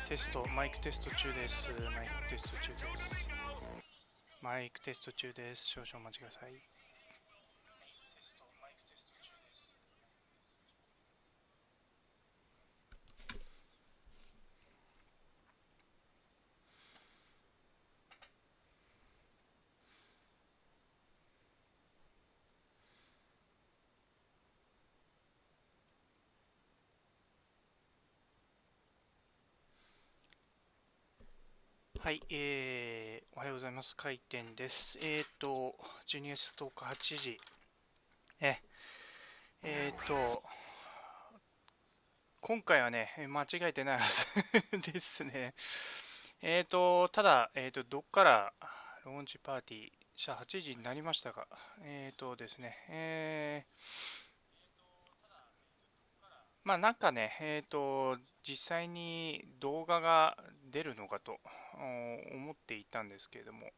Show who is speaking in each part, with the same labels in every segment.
Speaker 1: テスト、マイクテスト中です。マイクテスト中です。マイクテスト中です。少々お待ちください。はい、おはようございます。開店です。12月10日8時。今回はね、間違えてないはずですね。ただ、どっからローンチパーティー、8時になりましたが、ですね、まあなんかね、実際に動画が出るのかと思っていたんですけれども、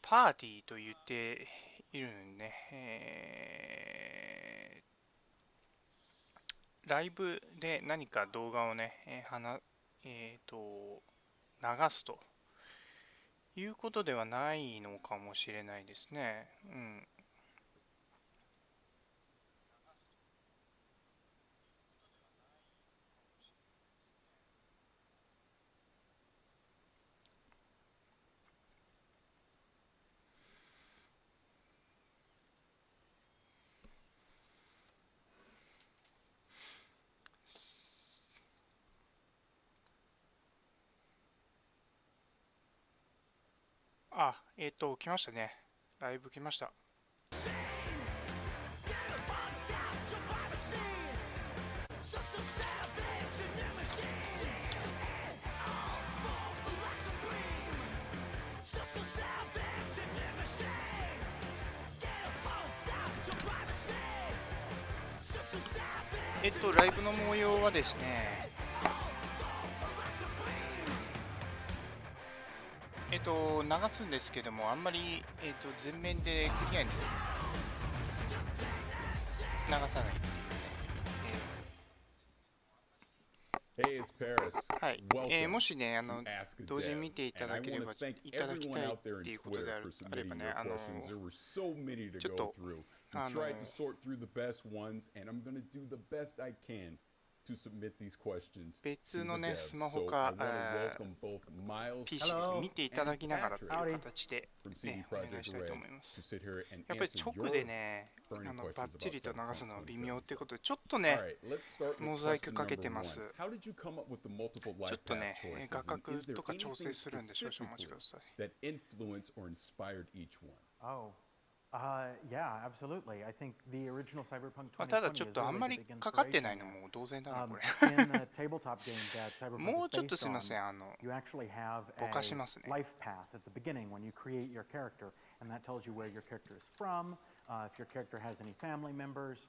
Speaker 1: パーティーと言っているのにね、ライブで何か動画をね、流すということではないのかもしれないですね。うん。来ましたね。ライブ来ました。ライブの模様はですね、流すんですけども、あんまり、全面でクリアに流さないっていうね。はい。もしね、同時に見ていただければ、いただきたいっていうことであればね、ちょっと、別のね、スマホか、PC で見ていただきながらっていう形で、ね、お願いしたいと思います。やっぱり直でね、バッチリと流すのは微妙ってことで、ちょっとね、モザイクかけてます。ちょっとね、画角とか調整するんで少々お待ちください。
Speaker 2: Yeah, absolutely. I think the original Cyberpunk
Speaker 1: ただちょっ
Speaker 2: 2020 is
Speaker 1: とあん
Speaker 2: really
Speaker 1: ま
Speaker 2: the
Speaker 1: り
Speaker 2: big
Speaker 1: かかってな
Speaker 2: inspiration
Speaker 1: いの
Speaker 2: there.
Speaker 1: も同然だな、これ。
Speaker 2: In the tabletop game that Cyberpunk
Speaker 1: も
Speaker 2: is
Speaker 1: うちょっと
Speaker 2: based
Speaker 1: すみま
Speaker 2: on,
Speaker 1: せん、
Speaker 2: you actually have
Speaker 1: ぼか
Speaker 2: a
Speaker 1: しますね。
Speaker 2: life path at the beginning when you create your character, and that tells you where your character is from, if your character has any family members,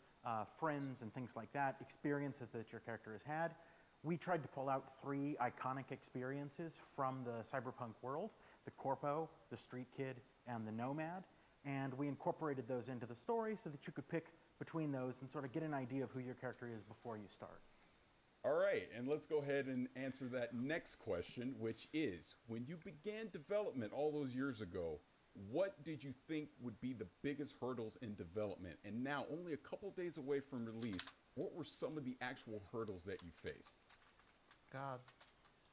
Speaker 2: friends, and things like that, experiences that your character has had. We tried to pull out 3 iconic experiences from the Cyberpunk world: the Corpo, the Street Kid, and the Nomad. And we incorporated those into the story so that you could pick between those and sort of get an idea of who your character is before you start.
Speaker 3: All right, and let's go ahead and answer that next question, which is, when you began development all those years ago, what did you think would be the biggest hurdles in development? And now, only a couple days away from release, what were some of the actual hurdles that you faced?
Speaker 4: God,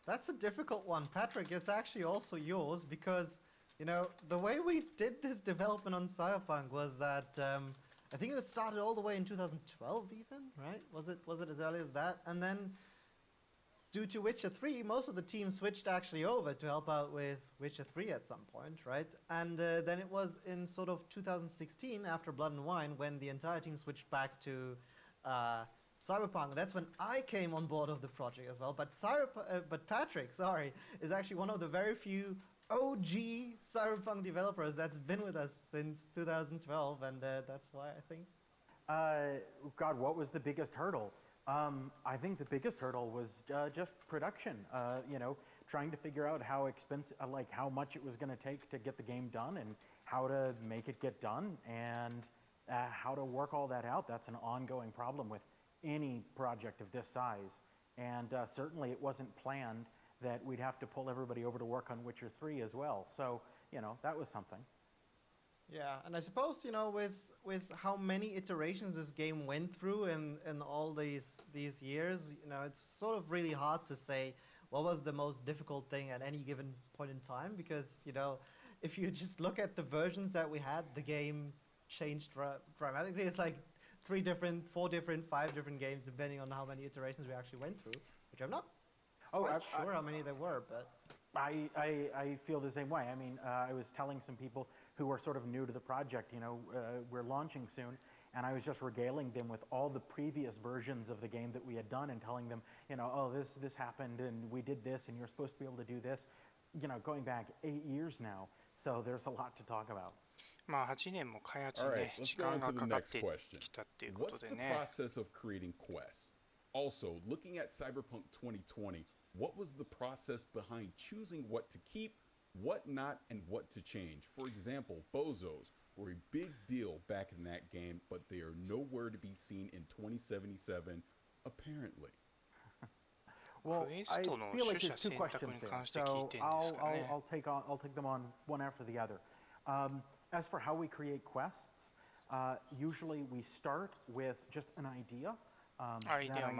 Speaker 4: that's a difficult one. Patrick, it's actually also yours because, you know, the way we did this development on Cyberpunk was that I think it started all the way in 2012 even, right? Was it as early as that? And then due to Witcher 3, most of the team switched actually over to help out with Witcher 3 at some point, right? And then it was in sort of 2016 after Blood and Wine when the entire team switched back to Cyberpunk. That's when I came on board of the project as well. But Patrick, sorry, is actually one of the very few OG Cyberpunk developers that's been with us since 2012, and that's why I think.
Speaker 2: God, what was the biggest hurdle? I think the biggest hurdle was just production. Trying to figure out how expensive, like how much it was going to take to get the game done, and how to make it get done, and how to work all that out. That's an ongoing problem with any project of this size. And certainly it wasn't planned that we'd have to pull everybody over to work on Witcher 3 as well. So, that was something.
Speaker 4: Yeah, and I suppose, with how many iterations this game went through in all these years, it's sort of really hard to say what was the most difficult thing at any given point in time, because, if you just look at the versions that we had, the game changed dramatically. It's like 3 different, 4 different, 5 different games, depending on how many iterations we actually went through, which I'm not quite sure how many there were, but...
Speaker 2: I feel the same way. I mean, I was telling some people who are sort of new to the project, we're launching soon, and I was just regaling them with all the previous versions of the game that we had done and telling them, oh, this happened and we did this and you're supposed to be able to do this, going back 8 years now. So there's a lot to talk about.
Speaker 1: まあ8年も開発にね、時間がかかってきたっていうことでね。
Speaker 3: What's the process of creating quests? Also, looking at Cyberpunk 2020, what was the process behind choosing what to keep, what not, and what to change? For example, bozos were a big deal back in that game, but they are nowhere to be seen in 2077, apparently.
Speaker 2: Well, I feel like there's 2 questions there, so I'll take them on one after the other. As for how we create quests, usually we start with just an idea. That idea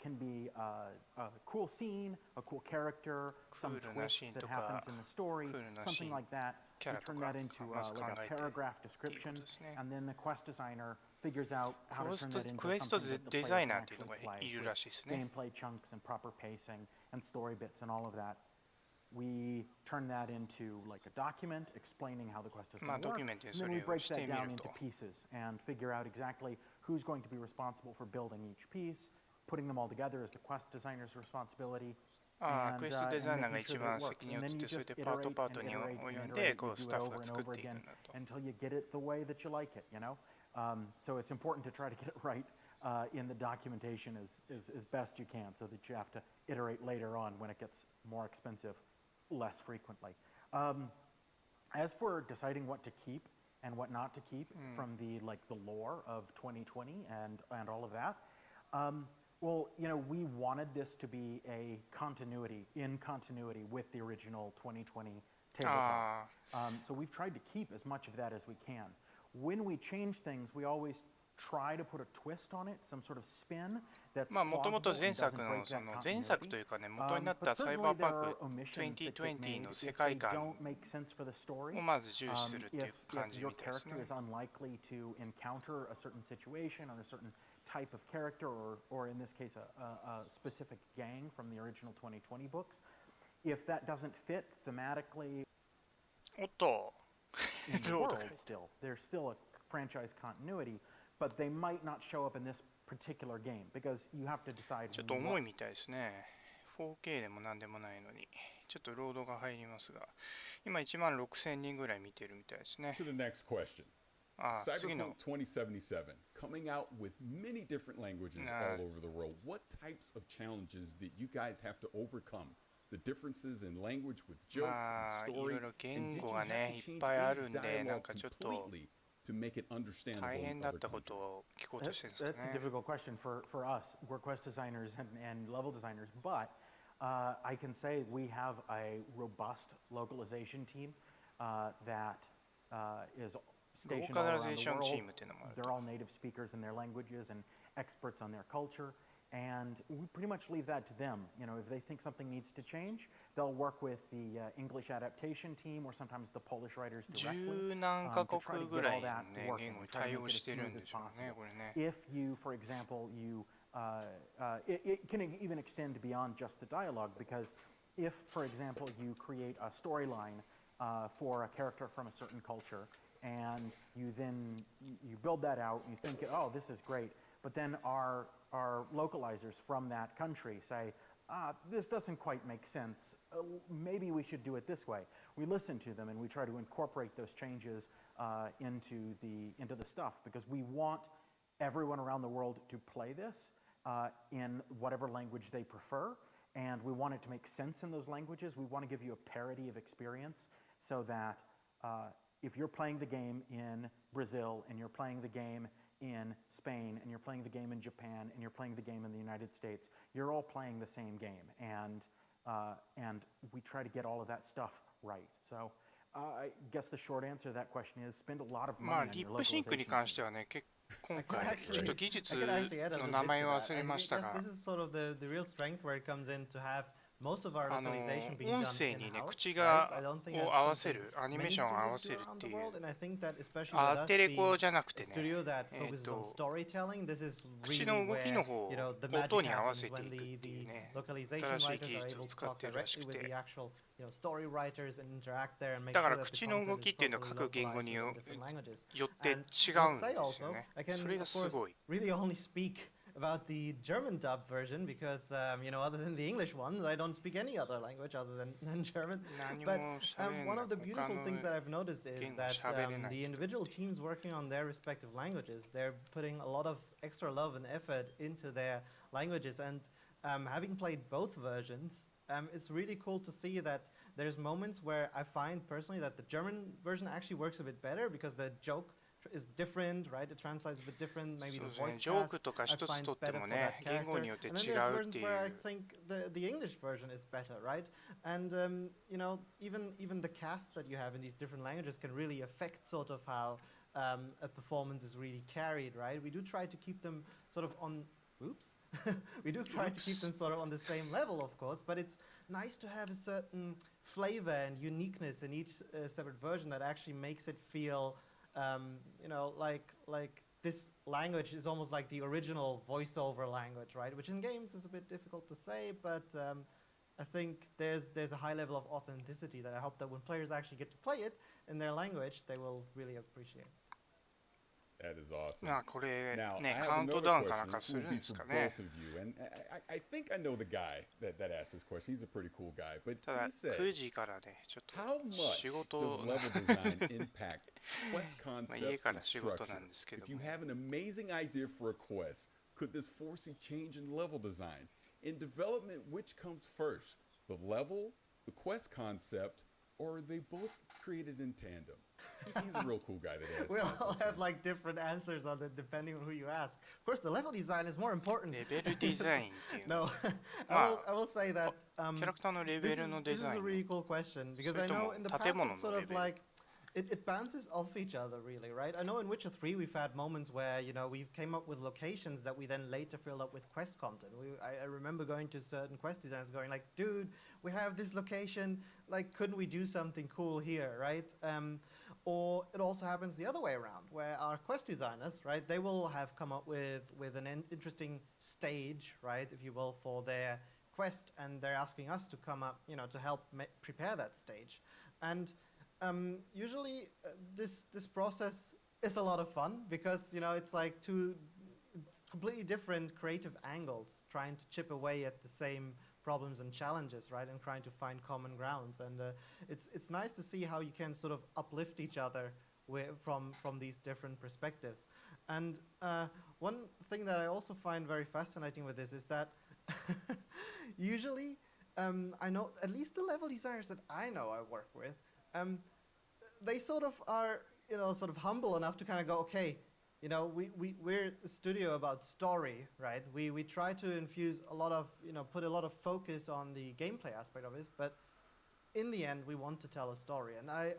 Speaker 2: can be a cool scene, a cool character, some twist that happens in the story, something like that. We turn that into like a paragraph description, and then the quest designer figures out how to turn that into something that the player can actually play, with gameplay chunks and proper pacing and story bits and all of that. We turn that into like a document explaining how the quest is going to work, and then we break that down into pieces and figure out exactly who's going to be responsible for building each piece. Putting them all together is the quest designer's responsibility.
Speaker 1: クエストデザイナーが一番責任を取って、それでパートパートに及んでこうスタッフが作っていくんだと。
Speaker 2: Until you get it the way that you like it, So it's important to try to get it right in the documentation as best you can, so that you have to iterate later on when it gets more expensive less frequently. As for deciding what to keep and what not to keep from the lore of 2020 and all of that, well, we wanted this to be a continuity with the original 2020 tabletop. So we've tried to keep as much of that as we can. When we change things, we always try to put a twist on it, some sort of spin that's
Speaker 1: まあもともと
Speaker 2: plausible
Speaker 1: 前
Speaker 2: and
Speaker 1: 作
Speaker 2: doesn't
Speaker 1: の
Speaker 2: break
Speaker 1: そ
Speaker 2: that
Speaker 1: の前作というかね、元になっ
Speaker 2: continuity.
Speaker 1: た
Speaker 2: But
Speaker 1: サイバ
Speaker 2: certainly
Speaker 1: ーパン
Speaker 2: there
Speaker 1: ク
Speaker 2: are omissions that get
Speaker 1: 2020 の
Speaker 2: made
Speaker 1: 世
Speaker 2: if
Speaker 1: 界
Speaker 2: they
Speaker 1: 観
Speaker 2: don't make sense for the story.
Speaker 1: をまず重視するっていう
Speaker 2: If
Speaker 1: 感じ
Speaker 2: your
Speaker 1: みたいですね。
Speaker 2: character is unlikely to encounter a certain situation or a certain type of character, or in this case, a specific gang from the original 2020 books, if that doesn't fit thematically
Speaker 1: おっと
Speaker 2: in the world still, there's still a franchise continuity, but they might not show up in this particular game because you have to decide
Speaker 1: ちょっと重い
Speaker 2: what
Speaker 1: みたいですね。4K でも何でもないのに、ちょっとロードが入りますが、今16,000人ぐらい見てるみたいですね。
Speaker 3: To the next question.
Speaker 1: 次の
Speaker 3: Cyberpunk 2077, coming out with many different languages all over the world. What types of challenges did you guys have to overcome? The differences in language with jokes and story, and did you have to change any dialogue completely to make it understandable
Speaker 1: 大
Speaker 3: in
Speaker 1: 変だっ
Speaker 3: other
Speaker 1: たことを聞こうとしてるんですか
Speaker 2: That's a
Speaker 1: ね。
Speaker 2: difficult question for us. We're quest designers and level designers, but I can say we have a robust localization team that is stationed all around the
Speaker 1: Localization
Speaker 2: world.
Speaker 1: team っていうのもあると。
Speaker 2: They're all native speakers in their languages and experts on their culture. And we pretty much leave that to them. If they think something needs to change, they'll work with the English adaptation team or sometimes the Polish writers directly
Speaker 1: 10何カ
Speaker 2: to try
Speaker 1: 国
Speaker 2: to
Speaker 1: ぐ
Speaker 2: get
Speaker 1: ら
Speaker 2: all
Speaker 1: いの
Speaker 2: that
Speaker 1: ね
Speaker 2: working
Speaker 1: 言語に
Speaker 2: and try to
Speaker 1: 対
Speaker 2: make
Speaker 1: 応
Speaker 2: it
Speaker 1: し
Speaker 2: as
Speaker 1: てるん
Speaker 2: smooth
Speaker 1: で
Speaker 2: as
Speaker 1: しょうね、
Speaker 2: possible.
Speaker 1: これね。
Speaker 2: If you, for example, it can even extend beyond just the dialogue, because if, for example, you create a storyline for a character from a certain culture, and you build that out, and you think, oh, this is great, but then our localizers from that country say, this doesn't quite make sense. Maybe we should do it this way. We listen to them and we try to incorporate those changes into the stuff, because we want everyone around the world to play this in whatever language they prefer, and we want it to make sense in those languages. We want to give you a parity of experience so that if you're playing the game in Brazil and you're playing the game in Spain and you're playing the game in Japan and you're playing the game in the United States, you're all playing the same game, and we try to get all of that stuff right. So I guess the short answer to that question is spend a lot of
Speaker 1: まあ
Speaker 2: money on
Speaker 1: リ
Speaker 2: your
Speaker 1: ップシンクに
Speaker 2: localization.
Speaker 1: 関してはね、今
Speaker 4: I
Speaker 1: 回
Speaker 4: can
Speaker 1: ちょっと
Speaker 4: actually,
Speaker 1: 技
Speaker 4: I
Speaker 1: 術
Speaker 4: can actually add a
Speaker 1: の
Speaker 4: little
Speaker 1: 名
Speaker 4: bit
Speaker 1: 前
Speaker 4: to
Speaker 1: を
Speaker 4: that.
Speaker 1: 忘
Speaker 4: I
Speaker 1: れ
Speaker 4: guess
Speaker 1: ましたが、
Speaker 4: this is sort of the real strength where it comes in to have most of our
Speaker 1: 音
Speaker 4: localization being done
Speaker 1: 声にね、
Speaker 4: in-house,
Speaker 1: 口
Speaker 4: right?
Speaker 1: が
Speaker 4: I don't think
Speaker 1: を
Speaker 4: that's
Speaker 1: 合わせ
Speaker 4: something
Speaker 1: る、アニメー
Speaker 4: many
Speaker 1: ションを合わ
Speaker 4: studios
Speaker 1: せ
Speaker 4: do
Speaker 1: るっ
Speaker 4: around
Speaker 1: て
Speaker 4: the
Speaker 1: いう
Speaker 4: world, and I think that especially
Speaker 1: ア
Speaker 4: with
Speaker 1: テ
Speaker 4: us
Speaker 1: レコ
Speaker 4: being
Speaker 1: じゃなく
Speaker 4: a
Speaker 1: てね、
Speaker 4: studio that focuses on storytelling, this is
Speaker 1: 口
Speaker 4: really
Speaker 1: の動き
Speaker 4: where,
Speaker 1: の方
Speaker 4: you know, the
Speaker 1: 音
Speaker 4: magic
Speaker 1: に合わ
Speaker 4: happens
Speaker 1: せて
Speaker 4: when
Speaker 1: いくっていう
Speaker 4: the
Speaker 1: ね、
Speaker 4: localization
Speaker 1: 新しい
Speaker 4: writers
Speaker 1: 技
Speaker 4: are
Speaker 1: 術を
Speaker 4: able to
Speaker 1: 使っ
Speaker 4: talk
Speaker 1: てるらし
Speaker 4: directly
Speaker 1: く
Speaker 4: with the
Speaker 1: て、
Speaker 4: actual, you know, story writers and interact there and make
Speaker 1: だか
Speaker 4: sure
Speaker 1: ら
Speaker 4: that the
Speaker 1: 口の
Speaker 4: content
Speaker 1: 動
Speaker 4: is
Speaker 1: きっていうのは
Speaker 4: properly
Speaker 1: 各言語
Speaker 4: localized
Speaker 1: に
Speaker 4: in
Speaker 1: よ
Speaker 4: different languages.
Speaker 1: よって違
Speaker 4: And
Speaker 1: うん
Speaker 4: must
Speaker 1: で
Speaker 4: say
Speaker 1: すよ
Speaker 4: also,
Speaker 1: ね。
Speaker 4: I can
Speaker 1: それが
Speaker 4: of
Speaker 1: す
Speaker 4: course
Speaker 1: ごい。
Speaker 4: really only speak about the German dub version because you know, other than the English ones, I don't speak any other language other than German.
Speaker 1: 何
Speaker 4: But
Speaker 1: も喋れ
Speaker 4: one
Speaker 1: な
Speaker 4: of the
Speaker 1: い。他
Speaker 4: beautiful
Speaker 1: の
Speaker 4: things that I've noticed is
Speaker 1: 言語
Speaker 4: that
Speaker 1: 喋れない
Speaker 4: the
Speaker 1: けど。
Speaker 4: individual teams working on their respective languages, they're putting a lot of extra love and effort into their languages. And having played both versions, it's really cool to see that there's moments where I find personally that the German version actually works a bit better because the joke is different, right? It translates a bit different. Maybe
Speaker 1: そう
Speaker 4: the
Speaker 1: ですね、
Speaker 4: voice
Speaker 1: ジョー
Speaker 4: cast
Speaker 1: クとか
Speaker 4: I
Speaker 1: 一つ
Speaker 4: find
Speaker 1: とって
Speaker 4: better
Speaker 1: も
Speaker 4: for
Speaker 1: ね、
Speaker 4: that
Speaker 1: 言語
Speaker 4: character.
Speaker 1: によって
Speaker 4: And
Speaker 1: 違
Speaker 4: then there's
Speaker 1: うって
Speaker 4: versions
Speaker 1: い
Speaker 4: where I
Speaker 1: う。
Speaker 4: think the English version is better, right? And you know, even the cast that you have in these different languages can really affect sort of how a performance is really carried, right? We do try to keep them sort of on. Oops. We do try to keep them sort of on the same level, of course, but it's nice to have a certain flavor and uniqueness in each separate version that actually makes it feel, you know, like this language is almost like the original voiceover language, right? Which in games is a bit difficult to say, but I think there's a high level of authenticity that I hope that when players actually get to play it in their language, they will really appreciate.
Speaker 3: That is awesome.
Speaker 1: まあこれ
Speaker 3: Now,
Speaker 1: ね、
Speaker 3: I
Speaker 1: カウ
Speaker 3: have
Speaker 1: ント
Speaker 3: another
Speaker 1: ダウンかなん
Speaker 3: question.
Speaker 1: か
Speaker 3: This
Speaker 1: す
Speaker 3: will
Speaker 1: るん
Speaker 3: be
Speaker 1: です
Speaker 3: for
Speaker 1: かね。
Speaker 3: both of you. And I think I know the guy that asked this question. He's a pretty cool guy. But
Speaker 1: ただ
Speaker 3: he said,
Speaker 1: 9時からね、ちょっ
Speaker 3: how
Speaker 1: と
Speaker 3: much
Speaker 1: 仕事
Speaker 3: does
Speaker 1: を
Speaker 3: level design impact quest
Speaker 1: まあ
Speaker 3: concepts
Speaker 1: 家から
Speaker 3: and
Speaker 1: 仕事
Speaker 3: structure?
Speaker 1: なんですけど
Speaker 3: If you
Speaker 1: も、
Speaker 3: have an amazing idea for a quest, could this force a change in level design? In development, which comes first? The level, the quest concept, or are they both created in tandem? He's a real cool guy that has.
Speaker 4: We all
Speaker 3: asked this
Speaker 4: have
Speaker 3: one.
Speaker 4: like different answers on it depending on who you ask. Of course, the level design is more important.
Speaker 1: レベルデザインっていうの
Speaker 4: No,
Speaker 1: まあ
Speaker 4: I will say that
Speaker 1: キャラクターのレ
Speaker 4: this
Speaker 1: ベ
Speaker 4: is,
Speaker 1: ルのデ
Speaker 4: this is
Speaker 1: ザイ
Speaker 4: a
Speaker 1: ン
Speaker 4: really cool question because
Speaker 1: それ
Speaker 4: I
Speaker 1: とも
Speaker 4: know in the past
Speaker 1: 建物
Speaker 4: it's
Speaker 1: の
Speaker 4: sort
Speaker 1: レ
Speaker 4: of
Speaker 1: ベル
Speaker 4: like it bounces off each other really, right? I know in Witcher 3 we've had moments where, you know, we came up with locations that we then later filled up with quest content. I remember going to certain quest designers going like, dude, we have this location, like couldn't we do something cool here, right? Or it also happens the other way around, where our quest designers, right, they will have come up with an interesting stage, right, if you will, for their quest, and they're asking us to come up, you know, to help prepare that stage. And usually this process is a lot of fun because, you know, it's like two completely different creative angles trying to chip away at the same problems and challenges, right, and trying to find common grounds. And it's nice to see how you can sort of uplift each other from these different perspectives. And one thing that I also find very fascinating with this is that usually I know at least the level designers that I know I work with, they sort of are, you know, sort of humble enough to kind of go, okay, you know, we're a studio about story, right? We try to infuse a lot of, you know, put a lot of focus on the gameplay aspect of this, but in the end, we want to tell a story. And I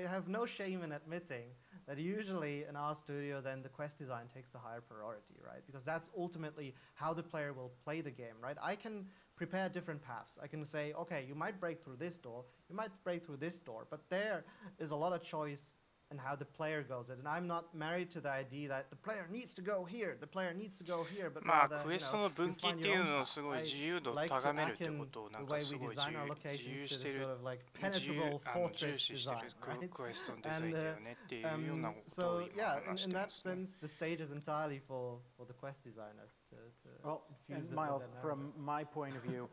Speaker 4: have no shame in admitting that usually in our studio, then the quest design takes the higher priority, right? Because that's ultimately how the player will play the game, right? I can prepare different paths. I can say, okay, you might break through this door, you might break through this door, but there is a lot of choice and how the player goes it. And I'm not married to the idea that the player needs to go here, the player needs to go here, but
Speaker 1: まあ
Speaker 4: rather,
Speaker 1: クエ
Speaker 4: you
Speaker 1: スト
Speaker 4: know,
Speaker 1: の
Speaker 4: you
Speaker 1: 分岐っ
Speaker 4: find
Speaker 1: て
Speaker 4: your
Speaker 1: いう
Speaker 4: own
Speaker 1: のを
Speaker 4: path.
Speaker 1: すごい
Speaker 4: I
Speaker 1: 自由度を
Speaker 4: like to
Speaker 1: 高めるって
Speaker 4: akin
Speaker 1: ことをなん
Speaker 4: the
Speaker 1: か
Speaker 4: way
Speaker 1: す
Speaker 4: we
Speaker 1: ごい
Speaker 4: design our
Speaker 1: 自
Speaker 4: locations
Speaker 1: 由
Speaker 4: to
Speaker 1: し
Speaker 4: the
Speaker 1: てる
Speaker 4: sort of like
Speaker 1: 自由
Speaker 4: penetrable
Speaker 1: 重
Speaker 4: fortress
Speaker 1: 視してる
Speaker 4: design, right?
Speaker 1: クエストのデザイン
Speaker 4: And
Speaker 1: だよねっていうようなことを
Speaker 4: so
Speaker 1: 今
Speaker 4: yeah,
Speaker 1: 話し
Speaker 4: in
Speaker 1: てま
Speaker 4: that
Speaker 1: すね。
Speaker 4: sense, the stage is entirely for the quest designers to
Speaker 2: Well,
Speaker 4: infuse
Speaker 2: and
Speaker 4: it with
Speaker 2: Miles,
Speaker 4: their
Speaker 2: from
Speaker 4: narrative.
Speaker 2: my point of view,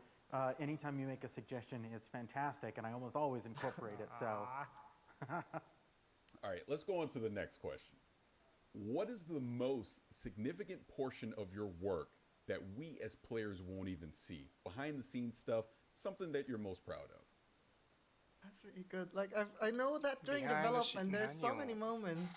Speaker 2: anytime you make a suggestion, it's fantastic, and I almost always incorporate it. So,
Speaker 3: All right, let's go on to the next question. What is the most significant portion of your work that we as players won't even see? Behind the scenes stuff, something that you're most proud of.
Speaker 4: That's really good. Like I know that during
Speaker 1: Behind the
Speaker 4: development,
Speaker 1: scene-
Speaker 4: there's so many
Speaker 1: 何を-
Speaker 4: moments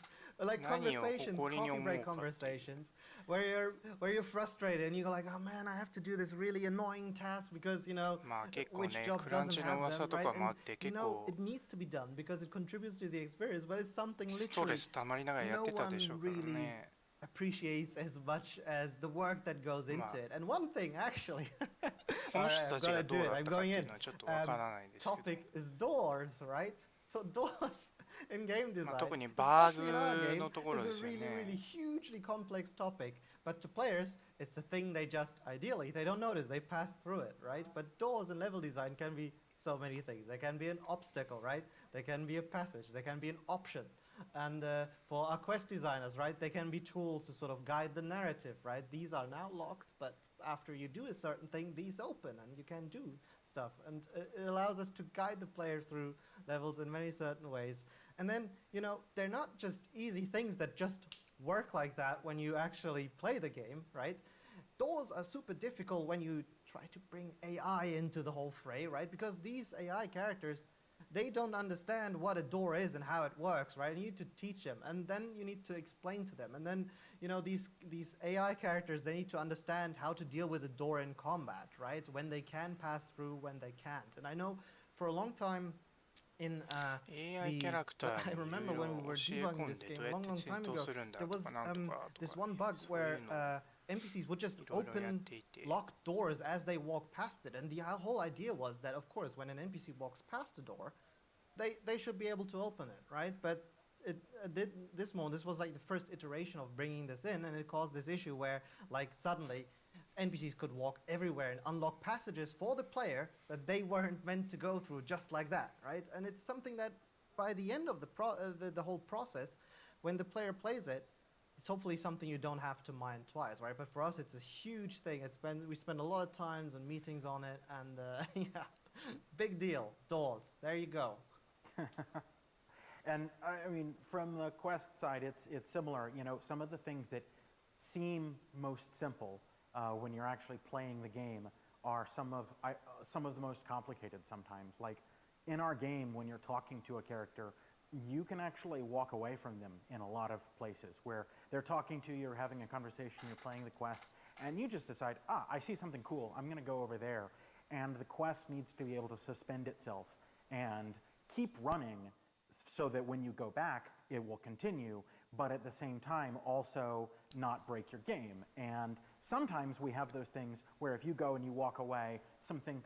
Speaker 4: like
Speaker 1: 何を
Speaker 4: conversations,
Speaker 1: 誇りに
Speaker 4: coffee
Speaker 1: 思う
Speaker 4: break
Speaker 1: かっていう。
Speaker 4: conversations, where you're frustrated and you go like, oh man, I have to do this really annoying task because
Speaker 1: まあ結構
Speaker 4: which
Speaker 1: ね、
Speaker 4: job
Speaker 1: クラン
Speaker 4: doesn't
Speaker 1: チの
Speaker 4: have
Speaker 1: 噂
Speaker 4: them,
Speaker 1: と
Speaker 4: right?
Speaker 1: かもあ
Speaker 4: And
Speaker 1: って
Speaker 4: you
Speaker 1: 結
Speaker 4: know
Speaker 1: 構
Speaker 4: it needs to be done because it contributes to the experience, but it's something
Speaker 1: ストレ
Speaker 4: literally
Speaker 1: スたまりながらやっ
Speaker 4: no
Speaker 1: てた
Speaker 4: one
Speaker 1: でしょうから
Speaker 4: really
Speaker 1: ね。
Speaker 4: appreciates as much as the work that goes into it. And one thing actually,
Speaker 1: この人
Speaker 4: I've
Speaker 1: たち
Speaker 4: gotta
Speaker 1: がど
Speaker 4: do
Speaker 1: う
Speaker 4: it.
Speaker 1: だっ
Speaker 4: I'm
Speaker 1: たかって
Speaker 4: going
Speaker 1: いう
Speaker 4: in.
Speaker 1: のはちょっとわからないですけど、
Speaker 4: Topic is doors, right? So doors in game
Speaker 1: まあ
Speaker 4: design,
Speaker 1: 特にバ
Speaker 4: especially in our
Speaker 1: ーグ
Speaker 4: game,
Speaker 1: のところで
Speaker 4: is
Speaker 1: す
Speaker 4: a
Speaker 1: よ
Speaker 4: really, really
Speaker 1: ね。
Speaker 4: hugely complex topic. But to players, it's a thing they just ideally they don't notice. They pass through it, right? But doors in level design can be so many things. They can be an obstacle, right? They can be a passage. They can be an option. And for our quest designers, right, they can be tools to sort of guide the narrative, right? These are now locked, but after you do a certain thing, these open and you can do stuff. And it allows us to guide the player through levels in many certain ways. And then, you know, they're not just easy things that just work like that when you actually play the game, right? Doors are super difficult when you try to bring AI into the whole fray, right? Because these AI characters, they don't understand what a door is and how it works, right? You need to teach them, and then you need to explain to them. And then, you know, these AI characters, they need to understand how to deal with a door in combat, right? When they can pass through, when they can't. And I know for a long time in
Speaker 1: AI キャラクタ
Speaker 4: I
Speaker 1: ーにい
Speaker 4: remember
Speaker 1: ろいろ
Speaker 4: when we were
Speaker 1: 教え
Speaker 4: debugging
Speaker 1: 込ん
Speaker 4: this
Speaker 1: で
Speaker 4: game
Speaker 1: どう
Speaker 4: a
Speaker 1: やっ
Speaker 4: long,
Speaker 1: て
Speaker 4: long
Speaker 1: 戦
Speaker 4: time
Speaker 1: 闘
Speaker 4: ago,
Speaker 1: するんだ
Speaker 4: there
Speaker 1: と
Speaker 4: was
Speaker 1: かなんとかと
Speaker 4: this
Speaker 1: か
Speaker 4: one bug
Speaker 1: そういう
Speaker 4: where
Speaker 1: のを
Speaker 4: NPCs would just
Speaker 1: いろいろやっ
Speaker 4: open
Speaker 1: ていて、
Speaker 4: locked doors as they walk past it. And the whole idea was that, of course, when an NPC walks past a door, they should be able to open it, right? But this was like the first iteration of bringing this in, and it caused this issue where, like, suddenly NPCs could walk everywhere and unlock passages for the player that they weren't meant to go through just like that, right? And it's something that by the end of the whole process, when the player plays it, it's hopefully something you don't have to mind twice, right? But for us, it's a huge thing. We spend a lot of times and meetings on it, and yeah, big deal. Doors. There you go.
Speaker 2: And I mean, from the quest side, it's similar. You know, some of the things that seem most simple when you're actually playing the game are some of the most complicated sometimes. Like in our game, when you're talking to a character, you can actually walk away from them in a lot of places where they're talking to you, you're having a conversation, you're playing the quest, and you just decide, I see something cool, I'm going to go over there. And the quest needs to be able to suspend itself and keep running so that when you go back, it will continue, but at the same time also not break your game. And sometimes we have those things where if you go and you walk away, something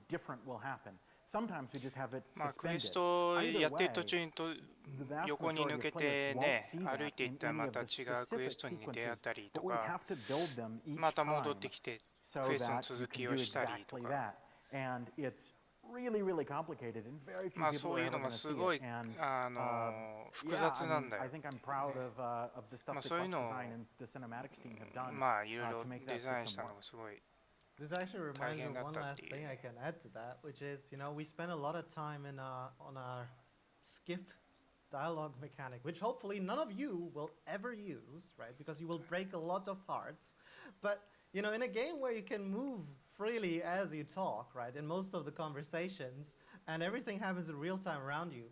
Speaker 2: different will happen. Sometimes we just have it
Speaker 1: まあク
Speaker 2: suspended.
Speaker 1: エスト
Speaker 2: Either
Speaker 1: やってる
Speaker 2: way,
Speaker 1: 途中に
Speaker 2: the vast
Speaker 1: 横に
Speaker 2: majority
Speaker 1: 抜
Speaker 2: of
Speaker 1: け
Speaker 2: players
Speaker 1: て
Speaker 2: won't
Speaker 1: ね
Speaker 2: see that
Speaker 1: 歩いてい
Speaker 2: in
Speaker 1: ったら
Speaker 2: any
Speaker 1: ま
Speaker 2: of
Speaker 1: た
Speaker 2: the
Speaker 1: 違うクエ
Speaker 2: specific
Speaker 1: ストに出会
Speaker 2: sequences,
Speaker 1: ったりと
Speaker 2: but we
Speaker 1: か
Speaker 2: have to build them each
Speaker 1: また戻っ
Speaker 2: time
Speaker 1: てきて
Speaker 2: so
Speaker 1: クエストの
Speaker 2: that you
Speaker 1: 続き
Speaker 2: can
Speaker 1: を
Speaker 2: do
Speaker 1: したりと
Speaker 2: exactly
Speaker 1: か
Speaker 2: that. And it's really, really complicated, and very few
Speaker 1: まあ
Speaker 2: people
Speaker 1: そう
Speaker 2: are
Speaker 1: いう
Speaker 2: ever
Speaker 1: の
Speaker 2: going
Speaker 1: が
Speaker 2: to
Speaker 1: す
Speaker 2: see
Speaker 1: ごい
Speaker 2: it. And
Speaker 1: 複
Speaker 2: yeah,
Speaker 1: 雑
Speaker 2: I
Speaker 1: なん
Speaker 2: mean,
Speaker 1: だよ
Speaker 2: I think I'm proud of the stuff
Speaker 1: まあ
Speaker 2: that
Speaker 1: そういう
Speaker 2: Quest
Speaker 1: のを
Speaker 2: Design and the cinematics team have done
Speaker 1: まあいろいろ
Speaker 2: to make
Speaker 1: デ
Speaker 2: that
Speaker 1: ザインし
Speaker 2: system
Speaker 1: たの
Speaker 2: work.
Speaker 1: がすごい
Speaker 4: This actually reminds me of one
Speaker 1: 大変だった
Speaker 4: last
Speaker 1: っていう。
Speaker 4: thing I can add to that, which is, you know, we spend a lot of time on our skip dialogue mechanic, which hopefully none of you will ever use, right? Because you will break a lot of hearts. But, you know, in a game where you can move freely as you talk, right, in most of the conversations, and everything happens in real time around you,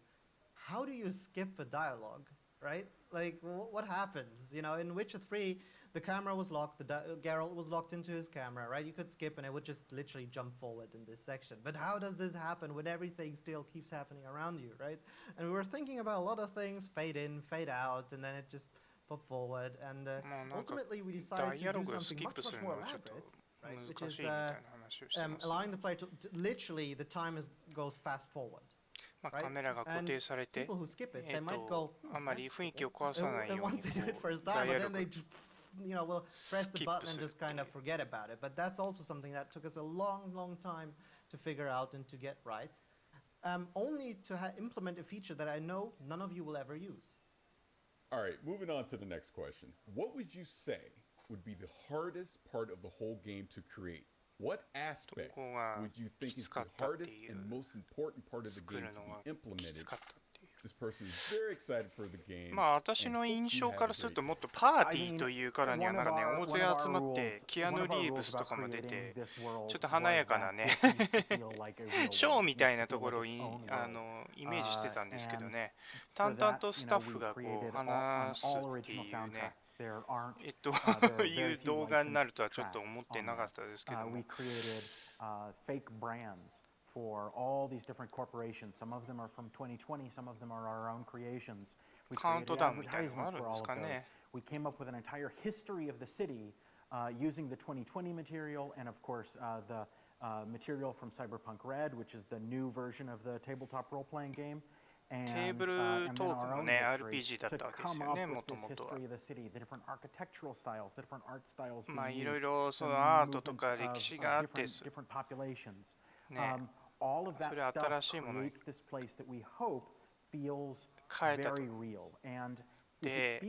Speaker 4: how do you skip a dialogue, right? Like, what happens? You know, in Witcher 3, the camera was locked, Geralt was locked into his camera, right? You could skip and it would just literally jump forward in this section. But how does this happen when everything still keeps happening around you, right? And we were thinking about a lot of things, fade in, fade out, and then it just pop forward. And
Speaker 1: もうなんか
Speaker 4: ultimately we
Speaker 1: ダ
Speaker 4: decided
Speaker 1: イア
Speaker 4: to
Speaker 1: ロ
Speaker 4: do
Speaker 1: グをス
Speaker 4: something
Speaker 1: キッ
Speaker 4: much,
Speaker 1: プす
Speaker 4: much
Speaker 1: るの
Speaker 4: more
Speaker 1: がちょっと
Speaker 4: elaborate, right? Which
Speaker 1: 難
Speaker 4: is
Speaker 1: しいみたいな話をしてます、
Speaker 4: allowing the player to literally the time goes fast forward.
Speaker 1: まあカメラが固定されて
Speaker 4: People who skip it, they might go,
Speaker 1: あんまり
Speaker 4: "That's
Speaker 1: 雰囲気を
Speaker 4: cool."
Speaker 1: 壊さない
Speaker 4: And
Speaker 1: ように
Speaker 4: once they do it
Speaker 1: こ
Speaker 4: first
Speaker 1: うダ
Speaker 4: time,
Speaker 1: イア
Speaker 4: but
Speaker 1: ロ
Speaker 4: then
Speaker 1: グ
Speaker 4: they, you know, will press the
Speaker 1: skip
Speaker 4: button and
Speaker 1: する
Speaker 4: just kind of forget about it. But that's also something that took us a long, long time to figure out and to get right. Only to implement a feature that I know none of you will ever use.
Speaker 3: All right, moving on to the next question. What would you say would be the hardest part of the whole game to create? What aspect
Speaker 1: どこが
Speaker 3: would you think
Speaker 1: き
Speaker 3: is
Speaker 1: つか
Speaker 3: the
Speaker 1: ったって
Speaker 3: hardest
Speaker 1: いう
Speaker 3: and most important part of the
Speaker 1: 作
Speaker 3: game
Speaker 1: る
Speaker 3: to
Speaker 1: のが
Speaker 3: be
Speaker 1: きつ
Speaker 3: implemented
Speaker 1: かったっていう
Speaker 3: This person is very excited for the game.
Speaker 1: まあ私の印象からするともっとパーティーというからにはなんかね大勢集まってキアヌ・リーブスとかも出てちょっと華やかなねショーみたいなところをイメージしてたんですけどね淡々とスタッフがこう話すっていうねいう動画になるとはちょっと思ってなかったですけども。
Speaker 2: For all these different corporations. Some of them are from 2020, some of them are our own creations. We created advertisements for all of those. We came up with an entire history of the city using the 2020 material and, of course, the material from Cyberpunk Red, which is the new version of the tabletop role-playing game.
Speaker 1: テーブルトークのね RPG だったわけですよねもともとは。まあいろいろそのアートとか歴史があってね。それは新しいものに変えたと。で、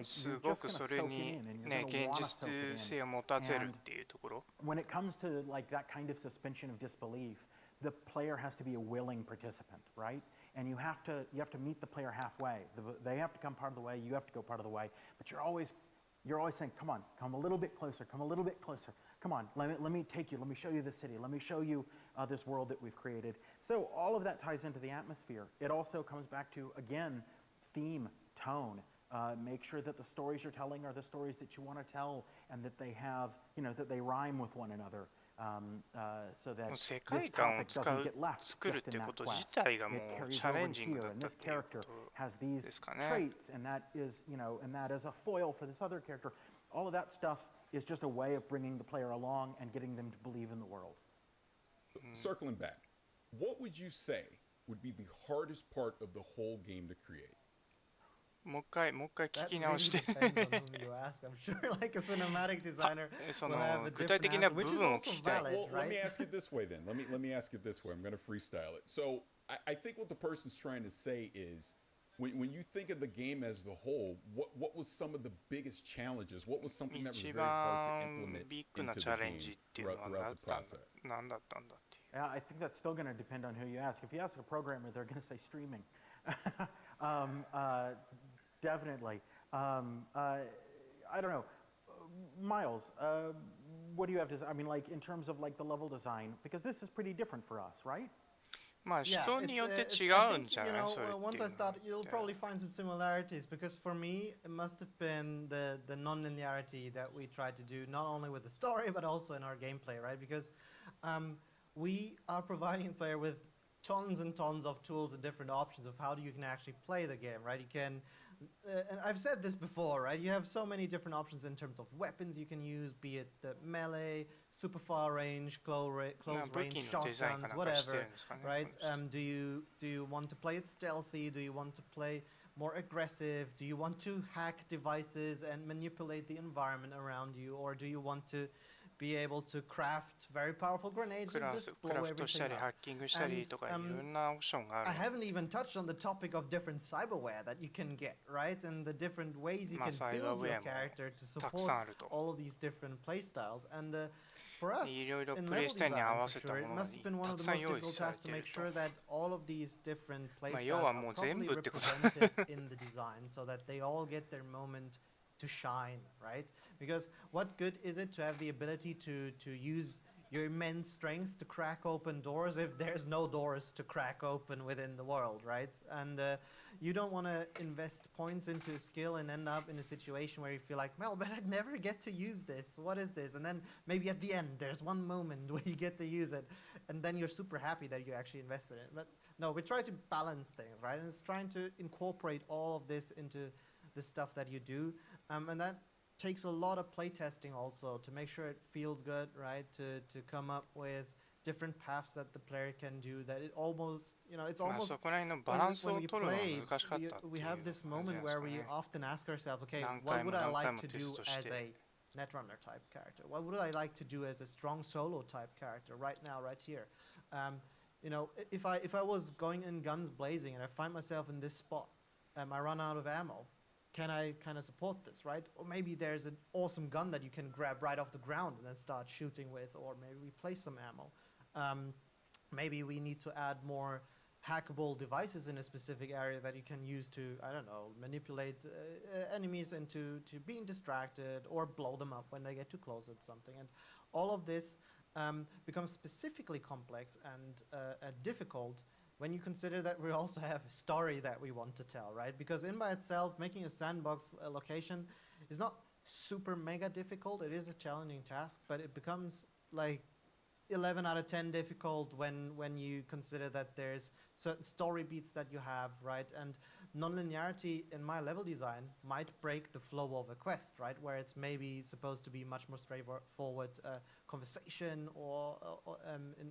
Speaker 1: すごくそれにね、現実性を持たせるっていうところ。
Speaker 2: When it comes to like that kind of suspension of disbelief, the player has to be a willing participant, right? And you have to meet the player halfway. They have to come part of the way, you have to go part of the way, but you're always saying, come on, come a little bit closer, come a little bit closer. Come on, let me take you, let me show you the city, let me show you this world that we've created. So all of that ties into the atmosphere. It also comes back to, again, theme, tone. Make sure that the stories you're telling are the stories that you want to tell and that they have, that they rhyme with one another. So that
Speaker 1: 世界観を作るっていうこと自体がもうチャレンジングだったっていうことですかね。
Speaker 2: And that is a foil for this other character. All of that stuff is just a way of bringing the player along and getting them to believe in the world.
Speaker 3: Circling back, what would you say would be the hardest part of the whole game to create?
Speaker 1: もう一回聞き直して。その具体的な部分を聞きたい。
Speaker 3: Well, let me ask it this way then. Let me ask it this way. I'm going to freestyle it. So I think what the person's trying to say is, when you think of the game as the whole, what was some of the biggest challenges? What was something that was very hard to implement into the game throughout the process?
Speaker 2: Yeah, I think that's still going to depend on who you ask. If you ask a programmer, they're going to say streaming. Definitely. I don't know. Miles, what do you have to say? I mean, like in terms of like the level design, because this is pretty different for us, right?
Speaker 1: まあ人によって違うんじゃないそれっていうのは。
Speaker 4: Once I start, you'll probably find some similarities because for me, it must have been the non-linearity that we tried to do, not only with the story, but also in our gameplay, right? Because we are providing the player with tons and tons of tools and different options of how you can actually play the game, right? You can, and I've said this before, right? You have so many different options in terms of weapons you can use, be it the melee, super far range, close range, shotguns, whatever, right? Do you want to play it stealthy? Do you want to play more aggressive? Do you want to hack devices and manipulate the environment around you, or do you want to be able to craft very powerful grenades and just blow everything up? I haven't even touched on the topic of different cyberware that you can get, right? And the different ways you can build your character to support all of these different playstyles. And for us, in level design, for sure, it must have been one of the most difficult tasks to make sure that all of these different playstyles are properly represented in the design so that they all get their moment to shine, right? Because what good is it to have the ability to use your immense strength to crack open doors if there's no doors to crack open within the world, right? And you don't want to invest points into a skill and end up in a situation where you feel like, well, but I'd never get to use this. What is this? And then maybe at the end, there's one moment where you get to use it. And then you're super happy that you actually invested in it. But no, we try to balance things, right? And it's trying to incorporate all of this into the stuff that you do. And that takes a lot of playtesting also to make sure it feels good, right? To come up with different paths that the player can do that it almost, it's almost when we play, we have this moment where we often ask ourselves, okay, what would I like to do as a Netrunner type character? What would I like to do as a strong solo type character right now, right here? If I was going in guns blazing and I find myself in this spot, I run out of ammo, can I kind of support this, right? Or maybe there's an awesome gun that you can grab right off the ground and then start shooting with, or maybe we place some ammo. Maybe we need to add more hackable devices in a specific area that you can use to, I don't know, manipulate enemies into being distracted or blow them up when they get too close at something. And all of this becomes specifically complex and difficult when you consider that we also have a story that we want to tell, right? Because in by itself, making a sandbox location is not super mega difficult. It is a challenging task, but it becomes like 11 out of 10 difficult when you consider that there's certain story beats that you have, right? And non-linearity in my level design might break the flow of a quest, right? Where it's maybe supposed to be much more straightforward conversation or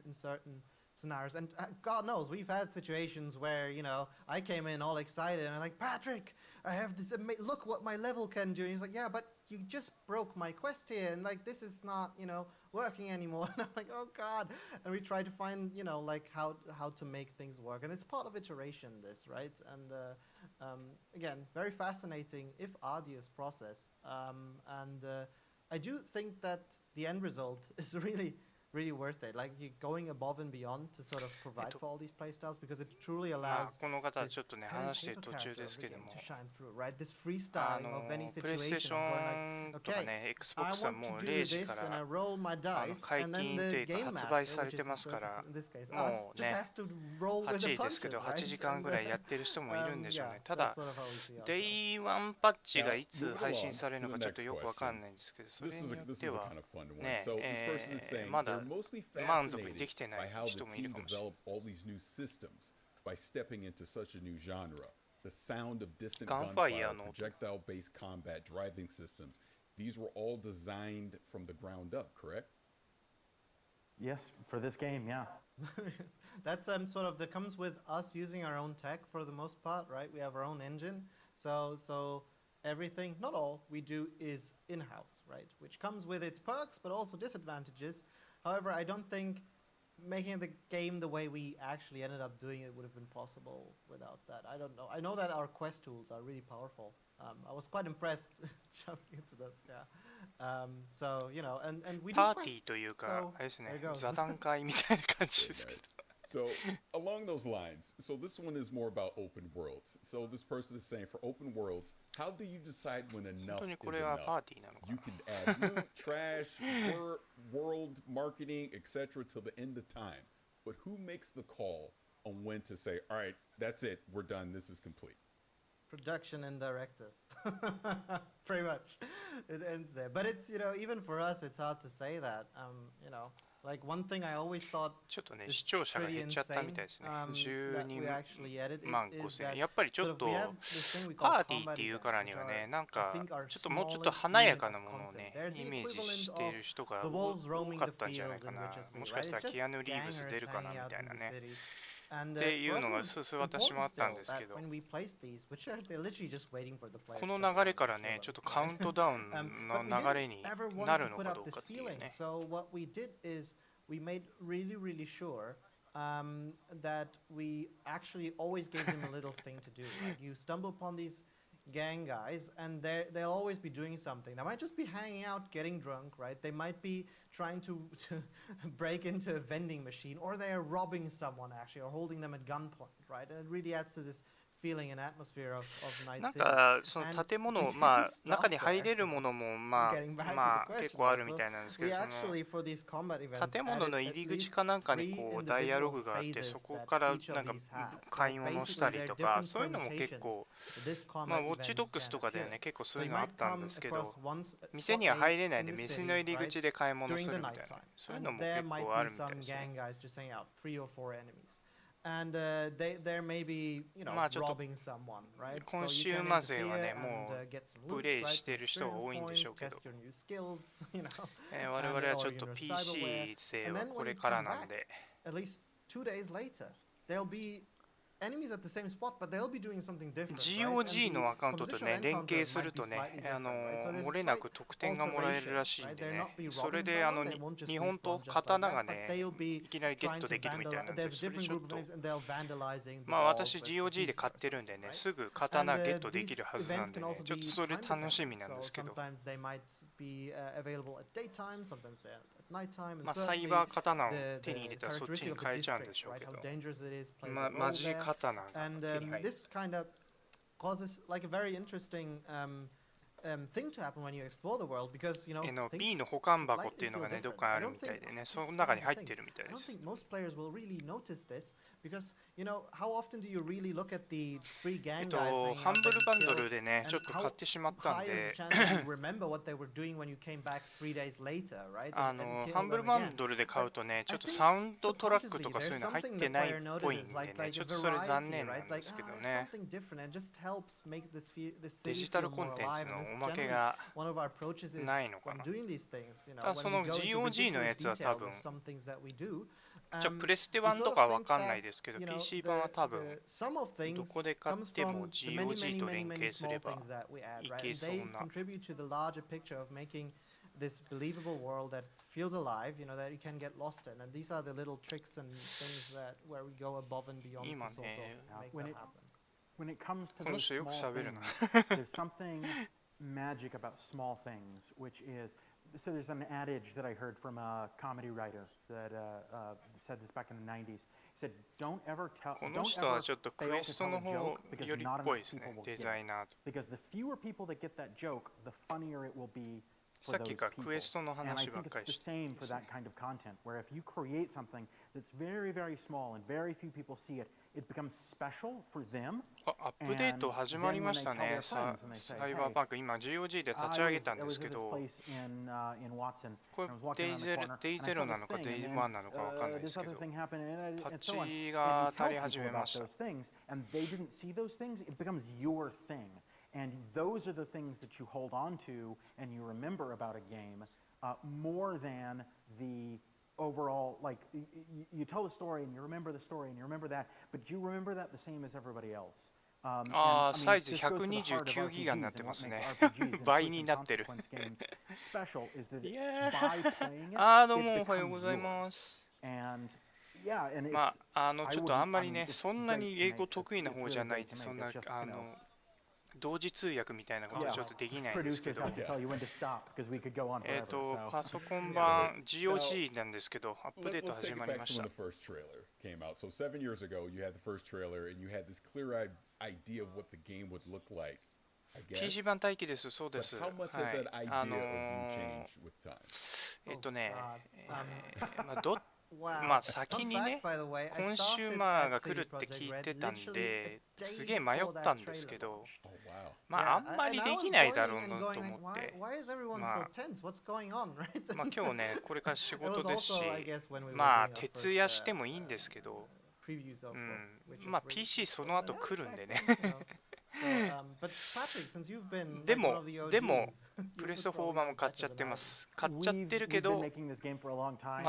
Speaker 4: in certain scenarios. And God knows, we've had situations where, you know, I came in all excited and I'm like, Patrick, I have this, look what my level can do. And he's like, yeah, but you just broke my quest here, and like this is not, you know, working anymore. And I'm like, oh God. And we try to find, you know, like how to make things work. And it's part of iteration, this, right? And again, very fascinating, if arduous process. I do think that the end result is really worth it. Like you're going above and beyond to sort of provide for all these playstyles, because it truly
Speaker 1: まあ
Speaker 4: allows
Speaker 1: この方はちょっ
Speaker 4: this
Speaker 1: とね
Speaker 4: pen and
Speaker 1: 話している
Speaker 4: paper
Speaker 1: 途中
Speaker 4: character
Speaker 1: で
Speaker 4: of
Speaker 1: す
Speaker 4: the
Speaker 1: けど
Speaker 4: game
Speaker 1: も
Speaker 4: to shine through, right? This freestyling of any
Speaker 1: プレイステーシ
Speaker 4: situation of going
Speaker 1: ョン
Speaker 4: like,
Speaker 1: とか
Speaker 4: okay,
Speaker 1: ね
Speaker 4: I
Speaker 1: Xbox は
Speaker 4: want
Speaker 1: も
Speaker 4: to
Speaker 1: う
Speaker 4: do
Speaker 1: 0時
Speaker 4: this
Speaker 1: か
Speaker 4: and I
Speaker 1: ら
Speaker 4: roll my dice,
Speaker 1: 解
Speaker 4: and then
Speaker 1: 禁と
Speaker 4: the
Speaker 1: いうか
Speaker 4: game
Speaker 1: 発売
Speaker 4: master,
Speaker 1: され
Speaker 4: which
Speaker 1: て
Speaker 4: is
Speaker 1: ますから
Speaker 4: in this case
Speaker 1: も
Speaker 4: us,
Speaker 1: う
Speaker 4: just
Speaker 1: ね
Speaker 4: has to roll
Speaker 1: 8
Speaker 4: with the
Speaker 1: 時ですけ
Speaker 4: punches,
Speaker 1: ど
Speaker 4: right?
Speaker 1: 8時間ぐらいやってる人もいるんでしょう
Speaker 4: Yeah,
Speaker 1: ねただ
Speaker 4: that's sort of how we see ourselves.
Speaker 1: Day1 パッチがいつ
Speaker 3: Now, moving
Speaker 1: 配信
Speaker 3: along
Speaker 1: されるの
Speaker 3: to
Speaker 1: か
Speaker 3: the
Speaker 1: ちょっと
Speaker 3: next
Speaker 1: よくわかん
Speaker 3: question.
Speaker 1: ないんですけどそれ
Speaker 3: This
Speaker 1: に
Speaker 3: is
Speaker 1: よ
Speaker 3: a
Speaker 1: っ
Speaker 3: this
Speaker 1: て
Speaker 3: is a
Speaker 1: は
Speaker 3: kind of fun one.
Speaker 1: ね
Speaker 3: So this person is saying
Speaker 1: まだ
Speaker 3: they're mostly
Speaker 1: 満足で
Speaker 3: fascinated
Speaker 1: きてな
Speaker 3: by
Speaker 1: い
Speaker 3: how the
Speaker 1: 人もいる
Speaker 3: team
Speaker 1: かもしれない
Speaker 3: developed all these new systems by stepping into such a new genre. The sound of distant
Speaker 1: Gunfire
Speaker 3: gunfire,
Speaker 1: の
Speaker 3: projectile-based combat, driving systems. These were all designed from the ground up, correct?
Speaker 2: Yes, for this game, yeah.
Speaker 4: That's sort of that comes with us using our own tech for the most part, right? We have our own engine, so everything, not all, we do is in-house, right? Which comes with its perks, but also disadvantages. However, I don't think making the game the way we actually ended up doing it would have been possible without that. I don't know. I know that our quest tools are really powerful. I was quite impressed jumping into this, yeah. So, you know, and we do
Speaker 1: パーティー
Speaker 4: quests,
Speaker 1: というか
Speaker 4: so
Speaker 1: あれですね
Speaker 4: there it goes.
Speaker 1: 座談会みたいな感じですけど
Speaker 3: So along those lines, so this one is more about open worlds. So this person is saying for open worlds, how do you decide when
Speaker 1: 本
Speaker 3: enough
Speaker 1: 当
Speaker 3: is
Speaker 1: にこれはパー
Speaker 3: enough?
Speaker 1: ティーなのか
Speaker 3: You
Speaker 1: な
Speaker 3: can add loot, trash, world marketing, etc. till the end of time. But who makes the call on when to say, all right, that's it, we're done, this is complete?
Speaker 4: Production and directors. Pretty much. It ends there. But it's, you know, even for us, it's hard to say that. You know, like one thing I always thought
Speaker 1: ちょっとね
Speaker 4: is
Speaker 1: 視聴者が
Speaker 4: pretty
Speaker 1: 減っちゃったみ
Speaker 4: insane
Speaker 1: たいですね
Speaker 4: that we
Speaker 1: 12
Speaker 4: actually added
Speaker 1: 万
Speaker 4: is
Speaker 1: 5千
Speaker 4: that
Speaker 1: やっぱりちょ
Speaker 4: sort
Speaker 1: っ
Speaker 4: of
Speaker 1: と
Speaker 4: we have this thing we
Speaker 1: パ
Speaker 4: call
Speaker 1: ーティー
Speaker 4: combat
Speaker 1: っていう
Speaker 4: events,
Speaker 1: からに
Speaker 4: which
Speaker 1: は
Speaker 4: are,
Speaker 1: ねなん
Speaker 4: I
Speaker 1: か
Speaker 4: think, our
Speaker 1: ちょっともうちょっと
Speaker 4: smallest
Speaker 1: 華や
Speaker 4: unit
Speaker 1: か
Speaker 4: of
Speaker 1: なものを
Speaker 4: content.
Speaker 1: ね
Speaker 4: They're the
Speaker 1: イメージ
Speaker 4: equivalent
Speaker 1: している
Speaker 4: of
Speaker 1: 人が
Speaker 4: the
Speaker 1: 多
Speaker 4: wolves
Speaker 1: か
Speaker 4: roaming
Speaker 1: っ
Speaker 4: the
Speaker 1: たんじゃない
Speaker 4: fields
Speaker 1: か
Speaker 4: in
Speaker 1: な
Speaker 4: Witcher
Speaker 1: もし
Speaker 4: 3,
Speaker 1: か
Speaker 4: right?
Speaker 1: した
Speaker 4: It's
Speaker 1: ら
Speaker 4: just
Speaker 1: キアヌ・リーブス
Speaker 4: gangers
Speaker 1: 出るかな
Speaker 4: hanging
Speaker 1: み
Speaker 4: out
Speaker 1: たい
Speaker 4: in
Speaker 1: な
Speaker 4: the
Speaker 1: ね
Speaker 4: city.
Speaker 1: っ
Speaker 4: And
Speaker 1: ていう
Speaker 4: for
Speaker 1: の
Speaker 4: us,
Speaker 1: が
Speaker 4: it was
Speaker 1: 私もあ
Speaker 4: important
Speaker 1: ったん
Speaker 4: still
Speaker 1: ですけ
Speaker 4: that
Speaker 1: ど
Speaker 4: when we place these, which are they're literally just waiting for the player
Speaker 1: こ
Speaker 4: to
Speaker 1: の
Speaker 4: come
Speaker 1: 流れ
Speaker 4: and
Speaker 1: から
Speaker 4: kill
Speaker 1: ね
Speaker 4: them,
Speaker 1: ちょっとカウン
Speaker 4: right?
Speaker 1: トダウン
Speaker 4: But
Speaker 1: の
Speaker 4: we
Speaker 1: 流れ
Speaker 4: didn't
Speaker 1: に
Speaker 4: ever
Speaker 1: な
Speaker 4: want
Speaker 1: る
Speaker 4: to
Speaker 1: の
Speaker 4: put
Speaker 1: かど
Speaker 4: up
Speaker 1: うか
Speaker 4: this
Speaker 1: っていう
Speaker 4: feeling.
Speaker 1: ね
Speaker 4: So what we did is we made really sure that we actually always gave them a little thing to do. Like you stumble upon these gang guys and they'll always be doing something. They might just be hanging out, getting drunk, right? They might be trying to break into a vending machine, or they are robbing someone actually, or holding them at gunpoint, right? And it really adds to this feeling and atmosphere of Night
Speaker 1: なん
Speaker 4: City.
Speaker 1: かその
Speaker 4: And
Speaker 1: 建
Speaker 4: we
Speaker 1: 物
Speaker 4: didn't
Speaker 1: まあ
Speaker 4: stop
Speaker 1: 中に
Speaker 4: there,
Speaker 1: 入れるものもま
Speaker 4: getting back to
Speaker 1: あまあ
Speaker 4: the
Speaker 1: 結
Speaker 4: question
Speaker 1: 構あ
Speaker 4: now.
Speaker 1: るみ
Speaker 4: So
Speaker 1: たいなんですけ
Speaker 4: we
Speaker 1: どその
Speaker 4: actually, for these combat events,
Speaker 1: 建物
Speaker 4: added
Speaker 1: の
Speaker 4: at
Speaker 1: 入り口
Speaker 4: least
Speaker 1: かなんかに
Speaker 4: 3
Speaker 1: こうダイアログ
Speaker 4: individual
Speaker 1: があって
Speaker 4: phases
Speaker 1: そこ
Speaker 4: that
Speaker 1: から
Speaker 4: each
Speaker 1: な
Speaker 4: of
Speaker 1: んか
Speaker 4: these has. So
Speaker 1: 買い物し
Speaker 4: basically,
Speaker 1: たり
Speaker 4: there are
Speaker 1: とか
Speaker 4: different
Speaker 1: そういうのも結
Speaker 4: permutations
Speaker 1: 構
Speaker 4: that this
Speaker 1: まあ
Speaker 4: combat
Speaker 1: ウォッチ
Speaker 4: event
Speaker 1: ドックスと
Speaker 4: can
Speaker 1: かで
Speaker 4: appear.
Speaker 1: ね結構そ
Speaker 4: So
Speaker 1: ういう
Speaker 4: you
Speaker 1: のあっ
Speaker 4: might
Speaker 1: たん
Speaker 4: come
Speaker 1: ですけど
Speaker 4: across once
Speaker 1: 店
Speaker 4: spot
Speaker 1: には入れ
Speaker 4: A
Speaker 1: ないで
Speaker 4: in the
Speaker 1: 店
Speaker 4: city,
Speaker 1: の入り
Speaker 4: right?
Speaker 1: 口で買い物
Speaker 4: During
Speaker 1: す
Speaker 4: the
Speaker 1: るみたいな
Speaker 4: nighttime.
Speaker 1: そういうの
Speaker 4: And
Speaker 1: も
Speaker 4: there
Speaker 1: 結
Speaker 4: might
Speaker 1: 構あ
Speaker 4: be
Speaker 1: るみたい
Speaker 4: some
Speaker 1: ですね
Speaker 4: gang guys just hanging out, 3 or 4 enemies. And there may be, you know,
Speaker 1: まあちょっと
Speaker 4: robbing someone, right?
Speaker 1: 今
Speaker 4: So
Speaker 1: 週
Speaker 4: you can
Speaker 1: 末はね
Speaker 4: interfere
Speaker 1: も
Speaker 4: and
Speaker 1: う
Speaker 4: get some
Speaker 1: プ
Speaker 4: loot,
Speaker 1: レイ
Speaker 4: right?
Speaker 1: して
Speaker 4: Some
Speaker 1: いる人が
Speaker 4: experience
Speaker 1: 多いんでしょ
Speaker 4: points,
Speaker 1: うけど
Speaker 4: test your new skills, you know.
Speaker 1: 我々はちょっ
Speaker 4: or
Speaker 1: と
Speaker 4: your
Speaker 1: PC
Speaker 4: cyberware.
Speaker 1: 勢
Speaker 4: And
Speaker 1: は
Speaker 4: then
Speaker 1: こ
Speaker 4: when
Speaker 1: れ
Speaker 4: you
Speaker 1: から
Speaker 4: come
Speaker 1: なん
Speaker 4: back,
Speaker 1: で
Speaker 4: at least 2 days later, there'll be enemies at the same spot, but they'll be doing something different, right? And
Speaker 1: GOG のアカウントと
Speaker 4: the
Speaker 1: ね
Speaker 4: compositional
Speaker 1: 連
Speaker 4: encounter
Speaker 1: 携する
Speaker 4: might
Speaker 1: と
Speaker 4: be
Speaker 1: ね
Speaker 4: slightly different, right? So there's
Speaker 1: 漏
Speaker 4: a
Speaker 1: れな
Speaker 4: slight
Speaker 1: く得点がもらえるらしいん
Speaker 4: alteration,
Speaker 1: で
Speaker 4: right? They're
Speaker 1: ね
Speaker 4: not be
Speaker 1: それ
Speaker 4: robbing
Speaker 1: で
Speaker 4: someone, they won't just
Speaker 1: 日本
Speaker 4: respawn
Speaker 1: と
Speaker 4: just like
Speaker 1: 刀
Speaker 4: that,
Speaker 1: が
Speaker 4: but
Speaker 1: ね
Speaker 4: they'll be
Speaker 1: いきなりゲッ
Speaker 4: trying
Speaker 1: ト
Speaker 4: to
Speaker 1: できるみたいなん
Speaker 4: vandalize.
Speaker 1: で
Speaker 4: There's
Speaker 1: それ
Speaker 4: different
Speaker 1: ちょっ
Speaker 4: group of
Speaker 1: と
Speaker 4: enemies, and they'll vandalizing the
Speaker 1: まあ
Speaker 4: walls
Speaker 1: 私
Speaker 4: with
Speaker 1: GOG で
Speaker 4: graffiti
Speaker 1: 買
Speaker 4: or
Speaker 1: ってるんで
Speaker 4: something,
Speaker 1: ね
Speaker 4: right?
Speaker 1: すぐ刀
Speaker 4: And
Speaker 1: ゲットできるはずなん
Speaker 4: events
Speaker 1: で
Speaker 4: can
Speaker 1: ね
Speaker 4: also
Speaker 1: ちょっと
Speaker 4: be
Speaker 1: それ
Speaker 4: time
Speaker 1: 楽しみ
Speaker 4: dependent.
Speaker 1: なんで
Speaker 4: So
Speaker 1: すけど
Speaker 4: sometimes they might be available at daytime, sometimes they're at
Speaker 1: まあサイバー刀を手に入れたらそっちに変えちゃうんでしょうけど、マジ刀が手に入る。
Speaker 4: causes like a very interesting thing to happen when you explore the world because
Speaker 1: B の保管箱っていうのがねどっかあるみたいでね、その中に入ってるみたいです。
Speaker 4: Most players will really notice this because how often do you really look at the three gang guys
Speaker 1: ハンブルバンドルでねちょっと買ってしまったんで、
Speaker 4: remember what they were doing when you came back 3 days later, right?
Speaker 1: ハンブルバンドルで買うとねちょっとサウンドトラックとかそういうの入ってないっぽいんでね、ちょっとそれ残念なんですけどね。デジタルコンテンツのおまけがないのかな。ただその GOG のやつは多分じゃあプレステ1とかわかんないですけど PC 版は多分どこで買っても GOG と連携すればいけそうな。
Speaker 4: This believable world that feels alive, that you can get lost in, and these are the little tricks and things that where we go above and beyond to sort of make that happen.
Speaker 2: When it comes to those small things, there's something magic about small things, which is so there's an adage that I heard from a comedy writer that said this back in the 90s. He said, "Don't ever tell."
Speaker 1: この人はちょっとクエストの方よりっぽいですね、デザイナーと。
Speaker 2: Because the fewer people that get that joke, the funnier it will be.
Speaker 1: さっきからクエストの話ばっかりして。
Speaker 2: And I think it's the same for that kind of content, where if you create something that's very, very small and very few people see it, it becomes special for them.
Speaker 1: アップデート始まりましたね。サイバーパンク今 GOG で立ち上げたんですけど、これデイ0なのかデイ1なのかわかんないですけど、パッチが当たり始めました。
Speaker 2: And they didn't see those things, it becomes your thing. And those are the things that you hold on to and you remember about a game more than the overall, like you tell the story and you remember the story and you remember that, but you remember that the same as everybody else.
Speaker 1: サイズ129ギガになってますね。倍になってる。どうもおはようございます。まあちょっとあんまりねそんなに英語得意な方じゃないってそんな同時通訳みたいなことはちょっとできないんですけど、パソコン版 GOG なんですけど、アップデート始まりました。
Speaker 3: So 7 years ago, you had the first trailer and you had this clear idea of what the game would look like.
Speaker 1: PC 版待機です。そうです。まあ先にね、コンシューマーが来るって聞いてたんで、すげえ迷ったんですけど、まああんまりできないだろうなと思って、まあ今日ね、これから仕事ですし、まあ徹夜してもいいんですけど、まあ PC その後来るんでね。でもプレステ4版も買っちゃってます。買っちゃってるけどま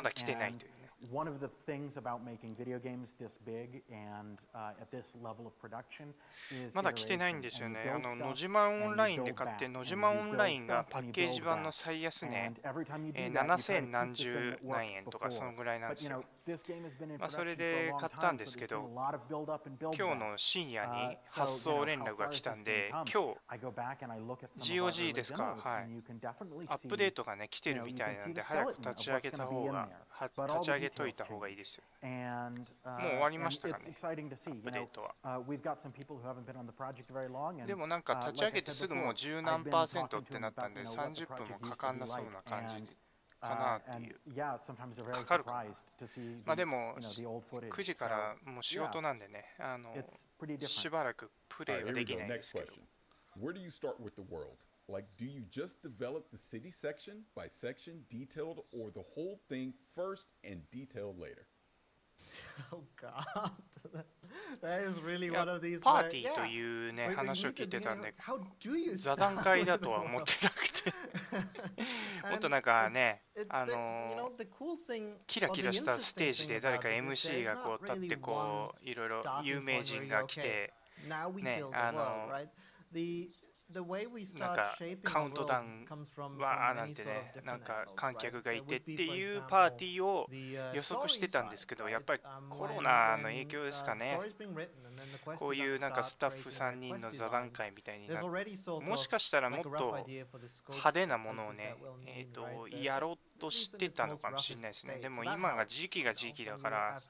Speaker 1: だ来てないというね。
Speaker 2: One of the things about making video games this big and at this level of production is
Speaker 1: まだ来てないんですよね。野島オンラインで買って、野島オンラインがパッケージ版の最安値7000何十何円とかそのぐらいなんですよ。まあそれで買ったんですけど、今日の深夜に発送連絡が来たんで、今日 GOG ですか、はい、アップデートがね来てるみたいなんで、早く立ち上げた方が立ち上げといた方がいいですよ。もう終わりましたかね、アップデートは。でもなんか立ち上げてすぐもう10何%ってなったんで、30分もかかんなそうな感じかなっていう。かかるかな。まあでも9時からもう仕事なんでね、しばらくプレイはできないんですけど。
Speaker 3: Where do you start with the world? Like, do you just develop the city section by section, detailed, or the whole thing first and detailed later?
Speaker 4: Oh God, that is really one of these.
Speaker 1: パーティーというね話を聞いてたんで、座談会だとは思ってなくて、もっとなんかね、キラキラしたステージで誰か MC がこう立ってこういろいろ有名人が来てね、なんかカウントダウンわーなんてね、なんか観客がいてっていうパーティーを予測してたんですけど、やっぱりコロナの影響ですかね。こういうなんかスタッフ3人の座談会みたいにもしかしたらもっと派手なものをね、やろうとしてたのかもしれないですね。でも今が時期が時期だから、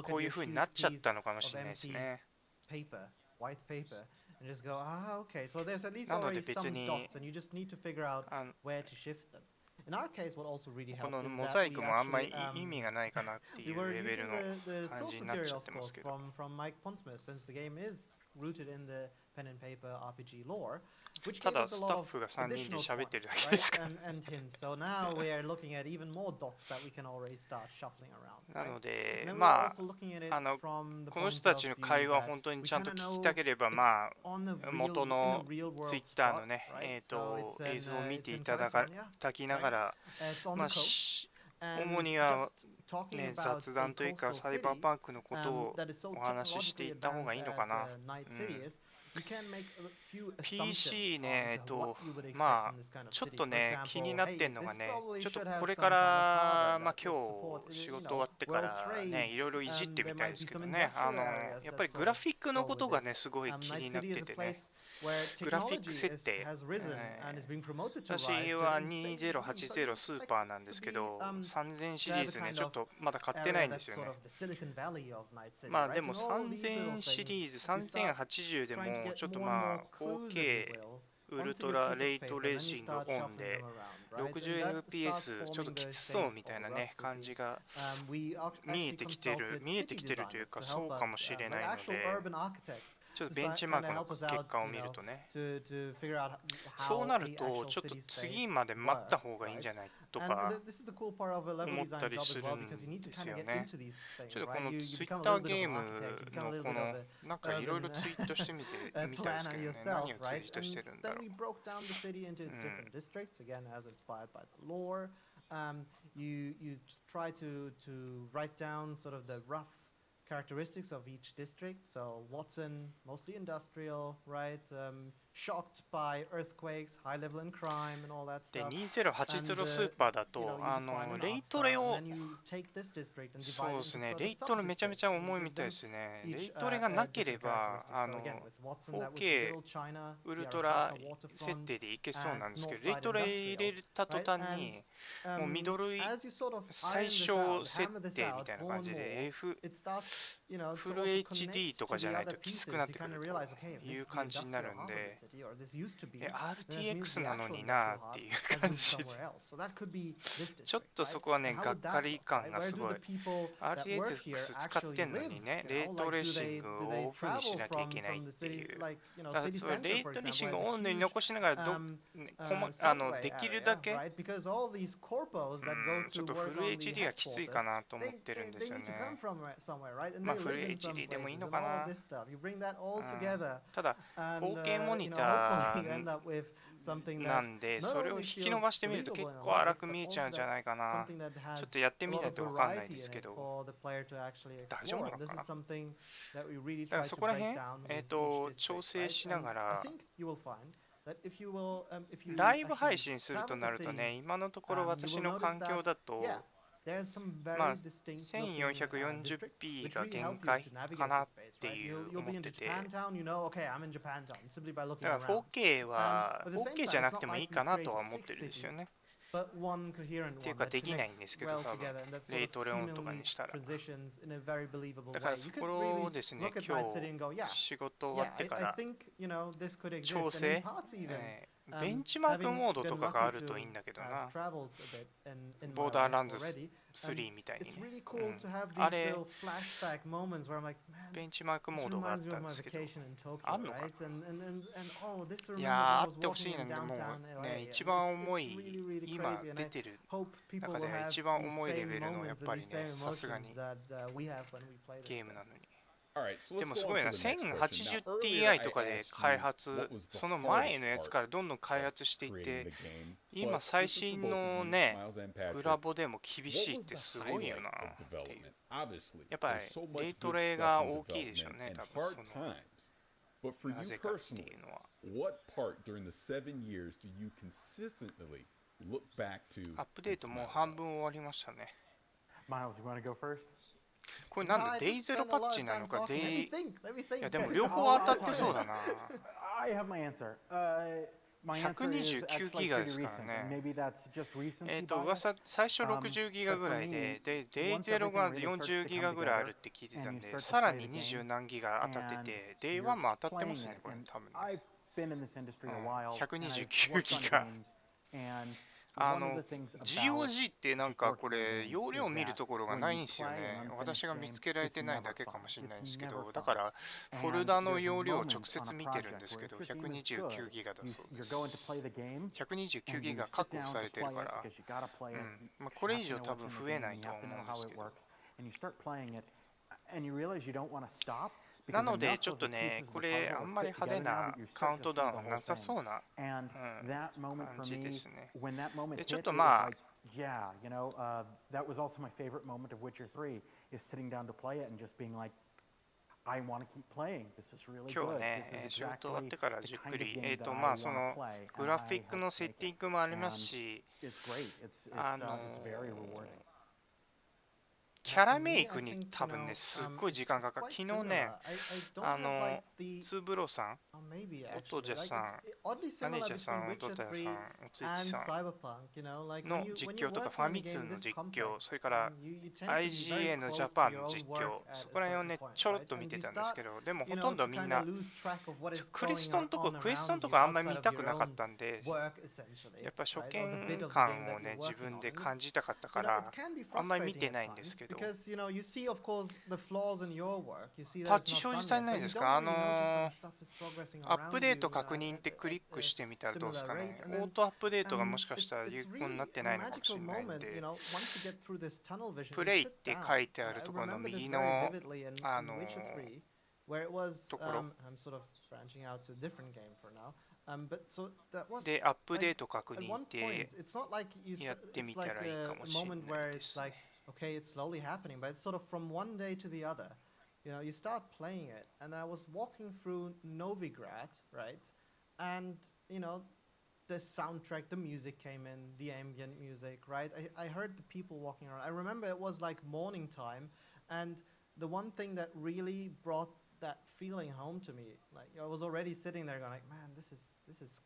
Speaker 1: こういう風になっちゃったのかもしれないですね。なので別にこのモザイクもあんまり意味がないかなっていうレベルの感じになっちゃってますけど。ただスタッフが3人で喋ってるだけですから。なので、まあ、この人たちの会話を本当にちゃんと聞きたければ、まあ、元のツイッターのね、映像を見ていただきながら、まあ、主には、ね、雑談というか、サイバーパンクのことをお話ししていった方がいいのかな。PC ね、まあ、ちょっとね、気になってんのがね、ちょっとこれから、まあ今日仕事終わってからね、いろいろいじってみたいですけどね、やっぱりグラフィックのことがね、すごい気になっててね、グラフィック設定、私は2080スーパーなんですけど、3000シリーズね、ちょっとまだ買ってないんですよね。まあでも3000シリーズ、3080でもちょっとまあ 4K ウルトラレイトレーシングオンで 60fps ちょっときつそうみたいなね感じが見えてきてるというかそうかもしれないので、ちょっとベンチマークの結果を見るとね、そうなるとちょっと次まで待った方がいいんじゃないとか思ったりするんですよね。ちょっとこのツイッターゲームのこのなんかいろいろツイートしてみたいですけどね、何をツイートしてるんだろう。
Speaker 4: characteristics of each district. So Watson, mostly industrial, right? Shocked by earthquakes, high level in crime and all that stuff.
Speaker 1: で2080スーパーだとレイトレをそうですね、レイトレめちゃめちゃ重いみたいですね。レイトレがなければ4K ウルトラ設定でいけそうなんですけど、レイトレ入れた途端にもうミドル最小設定みたいな感じでフル HD とかじゃないときつくなってくるという感じになるんで、RTX なのになっていう感じで、ちょっとそこはね、がっかり感がすごい。RTX 使ってんのにね、レイトレーシングをオフにしなきゃいけないっていう。だからそれレイトレーシングをオンに残しながらできるだけ、ちょっとフル HD がきついかなと思ってるんですよね。まあフル HD でもいいのかな。ただ 4K モニターなんで、それを引き伸ばしてみると結構荒く見えちゃうんじゃないかな。ちょっとやってみないと分かんないですけど、大丈夫なのかな。だからそこら辺、調整しながらライブ配信するとなるとね、今のところ私の環境だとまあ 1440p が限界かなっていう思ってて、だから 4K は 4K じゃなくてもいいかなとは思ってるんですよね。っていうかできないんですけど、多分レイトレオンとかにしたら。だからそこをですね、今日仕事終わってから調整、ベンチマークモードとかがあるといいんだけどな。ボーダーランズ3みたいにね、あれベンチマークモードがあったんですけど、あんのかな。いやー、あってほしいね。でもね、一番重い今出てる中で一番重いレベルのやっぱりね、さすがにゲームなのに。でもすごいな、1080ti とかで開発、その前のやつからどんどん開発していって、今最新のね、グラボでも厳しいってすごいよなっていう。やっぱりレイトレが大きいでしょうね、多分その
Speaker 3: But for you
Speaker 1: なぜかってい
Speaker 3: personally,
Speaker 1: うのは。
Speaker 3: what part during the 7 years do you consistently look back to
Speaker 1: アップデートもう半分終わりましたね。
Speaker 2: Miles, you want to go first?
Speaker 1: これなんだ、
Speaker 4: I
Speaker 1: デイ
Speaker 4: just
Speaker 1: ゼロ
Speaker 4: spent
Speaker 1: パ
Speaker 4: a lot
Speaker 1: ッ
Speaker 4: of
Speaker 1: チな
Speaker 4: time
Speaker 1: のか、
Speaker 4: talking.
Speaker 1: デ
Speaker 4: Let me
Speaker 1: イ、
Speaker 4: think. Let me
Speaker 1: い
Speaker 4: think.
Speaker 1: やでも両方当たってそうだな。
Speaker 2: I have my answer. My answer is
Speaker 1: 129
Speaker 2: actually
Speaker 1: ギガ
Speaker 2: pretty
Speaker 1: ですから
Speaker 2: recent,
Speaker 1: ね。
Speaker 2: and maybe that's just recency
Speaker 1: 噂
Speaker 2: bias.
Speaker 1: 最初60ギガぐらいで、デイゼロが40ギガぐらいあるって聞いてたんで、さらに20何ギガ当たってて、デイ1も当たってますね、これ多分ね。
Speaker 2: I've been in this industry a while, and I've
Speaker 1: 129
Speaker 2: worked on
Speaker 1: ギガ。
Speaker 2: games, and one of the things about
Speaker 1: GOG ってなんかこれ容量見るところがないんですよね。私が見つけられてないだけかもしれないんですけど、だからフォルダの容量を直接見てるんですけど、129ギガだそうです。129ギガ確保されてるから、まあこれ以上多分増えないとは思うんですけど。なのでちょっとね、これあんまり派手なカウントダウンはなさそうな感じですね。でちょっとまあ
Speaker 2: yeah, you know, that was also my favorite moment of Witcher 3 is sitting down to play it and just being like, I want to keep playing. This is really
Speaker 1: 今日
Speaker 2: good.
Speaker 1: ね、
Speaker 2: This is
Speaker 1: 仕事終わっ
Speaker 2: exactly
Speaker 1: てから
Speaker 2: the
Speaker 1: じっ
Speaker 2: kind
Speaker 1: く
Speaker 2: of
Speaker 1: り、
Speaker 2: game that
Speaker 1: ま
Speaker 2: I
Speaker 1: あそ
Speaker 2: want
Speaker 1: の
Speaker 2: to play.
Speaker 1: グラフィックのセッティングもありますし、
Speaker 2: It's great. It's very rewarding.
Speaker 1: キャラメイクに多分ね、すっごい時間がかかる。昨日ね、ツーブローさん、オトジャさん、マネージャーさん、オトタヤさん、おついちさんの実況とか、ファミ通の実況、それから IGA のジャパンの実況、そこら辺をね、ちょろっと見てたんですけど、でもほとんどみんな、クエストンとかあんまり見たくなかったんで、やっぱ初見感をね、自分で感じたかったから、あんまり見てないんですけど。 パッチ表示されないですか？アップデート確認ってクリックしてみたらどうですかね？オートアップデートがもしかしたら有効になってないのかもしれないんで、プレイって書いてあるところの右のところでアップデート確認ってやってみたらいいかもしれないですね。
Speaker 4: Okay, it's slowly happening, but it's sort of from one day to the other. You know, you start playing it, and I was walking through Novigrad, right? And, you know, the soundtrack, the music came in, the ambient music, right? I heard the people walking around. I remember it was like morning time, and the one thing that really brought that feeling home to me, like I was already sitting there going like, man, this is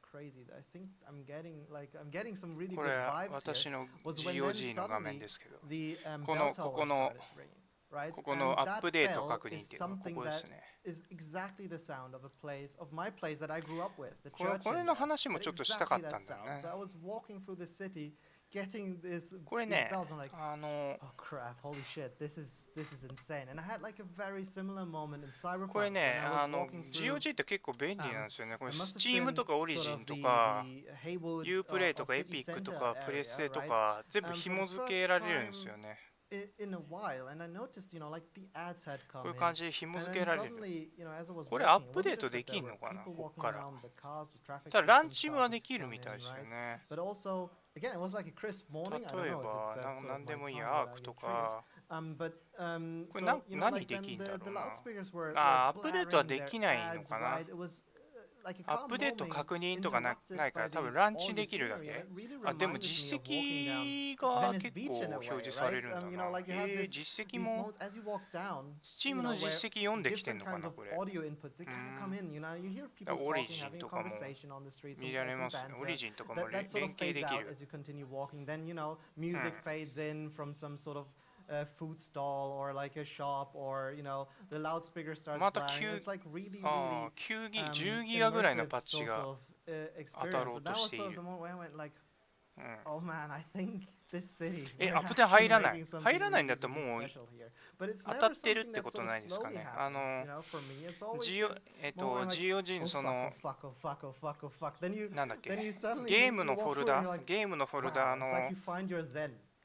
Speaker 4: crazy. I think I'm getting some really good vibes here. Was when then suddenly the bell tower started ringing, right? And that bell is something that is exactly the sound of my place that I grew up with, the church.
Speaker 1: これの話もちょっとしたかったんだよね。
Speaker 4: So I was walking through the city, getting these bells. I'm like, oh crap, holy shit, this is insane. And I had like a very similar moment in Cyberpunk.
Speaker 1: これね、GOG って結構便利なんですよね。これ Steam とか Origin とか Uplay とか Epic とか プレステとか全部紐付けられるんですよね。
Speaker 4: in a while, and I noticed, you know, like the ads had come in.
Speaker 1: こういう感じで紐付けられる。
Speaker 4: You know, as I was
Speaker 1: これアップデートできんのかな、ここから。ただランチはできるみたいですよね。
Speaker 4: But also, again, it was like a crisp morning.
Speaker 1: 例えば何でもいいや、アークとか。これ何できんだろうな。アップデートはできないのかな。 アップデート確認とかないから多分ランチできるだけ。あ、でも実績が結構表示されるんだな。実績も Steam の実績読んできてんのかなこれ。オリジンとかも見られますね。オリジンとかも連携できる。
Speaker 4: food stall or like a shop or you know the loudspeaker starts
Speaker 1: また
Speaker 4: playing. It's like really
Speaker 1: 9ギガ、10ギガぐらいのパッチが当たろうとしている。
Speaker 4: Oh man, I think this city.
Speaker 1: アップデート入らない。入らないんだったらもう当たってるってことないですかね。GOG のそのなんだっけ、ゲームのフォルダの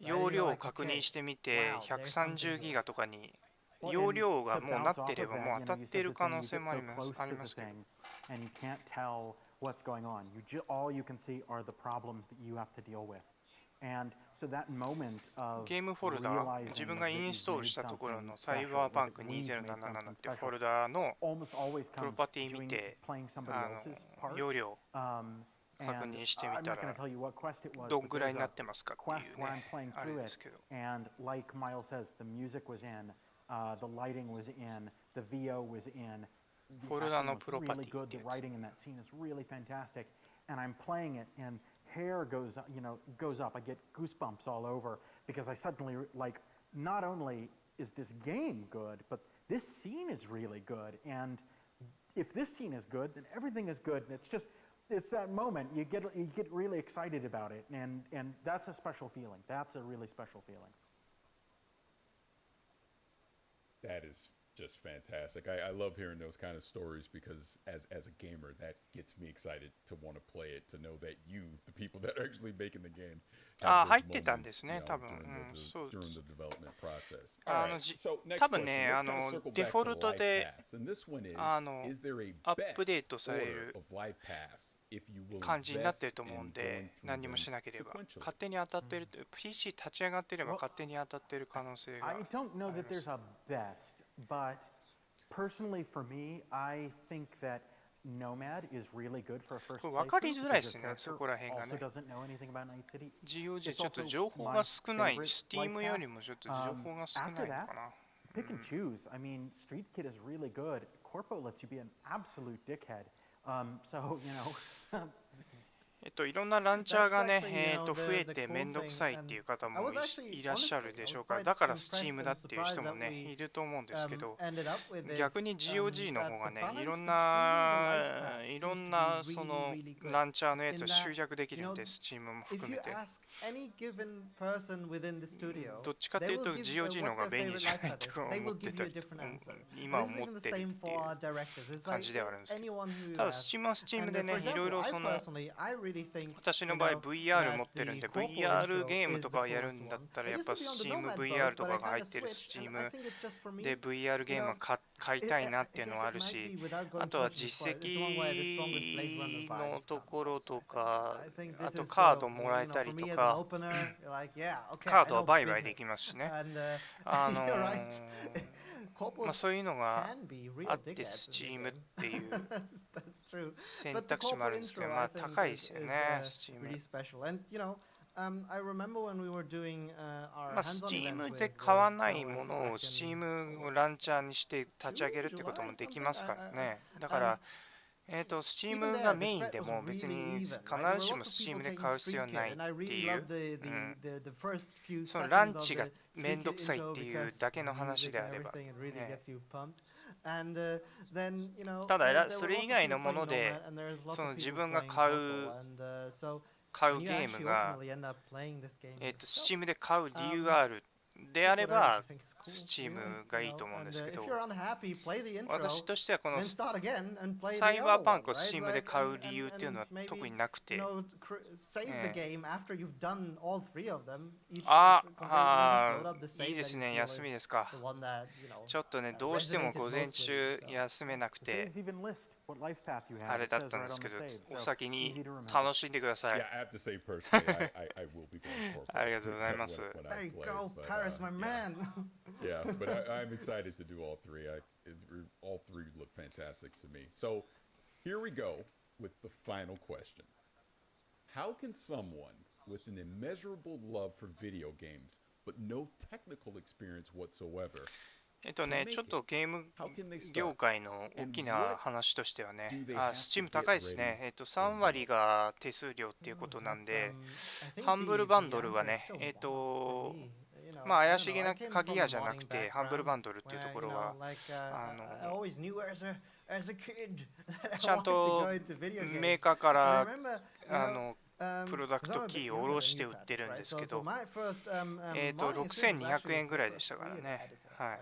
Speaker 1: 容量を確認してみて130ギガとかに容量がもうなってればもう当たっている可能性もありますけど。
Speaker 2: what's going on. All you can see are the problems that you have to deal with.
Speaker 1: ゲームフォルダ、自分がインストールしたところのサイバーパンク2077っていうフォルダのプロパティ見て、容量確認してみたらどんぐらいになってますかっていうね、あれですけど。フォルダのプロパティっていうやつ。
Speaker 2: And I'm playing it, and hair goes up. I get goosebumps all over because I suddenly like. Not only is this game good, but this scene is really good. And if this scene is good, then everything is good. And it's that moment you get really excited about it, and that's a special feeling. That's a really special feeling.
Speaker 3: That is just fantastic. I love hearing those kind of stories because as a gamer, that gets me excited to want to play it, to know that you, the people that are actually making the game, have those moments, you know, during the development process. All right, so next question, let's kind of circle back to life paths. And this one is there a best order of life paths if you will invest in going through them sequentially?
Speaker 1: 勝手に当たってる PC 立ち上がってれば勝手に当たってる可能性があります。
Speaker 2: I don't know that there's a best, but personally for me, I think that Nomad is really good for a first playthrough.
Speaker 1: 分かりづらいですね、そこら辺がね。GOG ちょっと情報が少ない、Steam よりもちょっと情報が少ないのかな。
Speaker 2: Pick and choose. I mean, Street Kid is really good. Corpo lets you be an absolute dickhead. So, you know.
Speaker 1: いろんなランチャーがね、増えてめんどくさいっていう方もいらっしゃるでしょうから、だから Steam だっていう人もね、いると思うんですけど、逆に GOG の方がね、いろんなそのランチャーのやつを集約できるんで、Steam も含めて。どっちかっていうと GOG の方が便利じゃないって思ってたり、今思ってるっていう感じではあるんですけど、ただ Steam は Steam でね、いろいろその私の場合 VR 持ってるんで VR ゲームとかをやるんだったらやっぱ SteamVR とかが入ってる Steam で VR ゲームは買いたいなっていうのはあるし、あとは実績のところとか、あとカードもらえたりとか、カードは売買できますしね、まあそういうのがあって Steam っていう選択肢もあるんですけど、まあ高いですよね、Steam。まあ Steam で買わないものを Steam をランチャーにして立ち上げるってこともできますからね。だからSteam がメインでも別に必ずしも Steam で買う必要はないっていう、そのランチがめんどくさいっていうだけの話であれば、ただそれ以外のものでその自分が買うゲームがSteam で買う理由があるであれば Steam がいいと思うんですけど、私としてはこのサイバーパンクを Steam で買う理由っていうのは特になくて、いいですね、休みですか。ちょっとね、どうしても午前中休めなくてあれだったんですけど、お先に楽しんでください。ありがとうございます。
Speaker 4: My man.
Speaker 3: Yeah, but I'm excited to do all three. All three look fantastic to me. So here we go with the final question. How can someone with an immeasurable love for video games but no technical experience whatsoever
Speaker 1: ちょっとゲーム業界の大きな話としてはね、Steam 高いですね。3割が手数料っていうことなんで、ハンブルバンドルはね、まあ怪しげな鍵屋じゃなくて、ハンブルバンドルっていうところは、ちゃんとメーカーからプロダクトキーを下ろして売ってるんですけど、6200円ぐらいでしたからね。はい。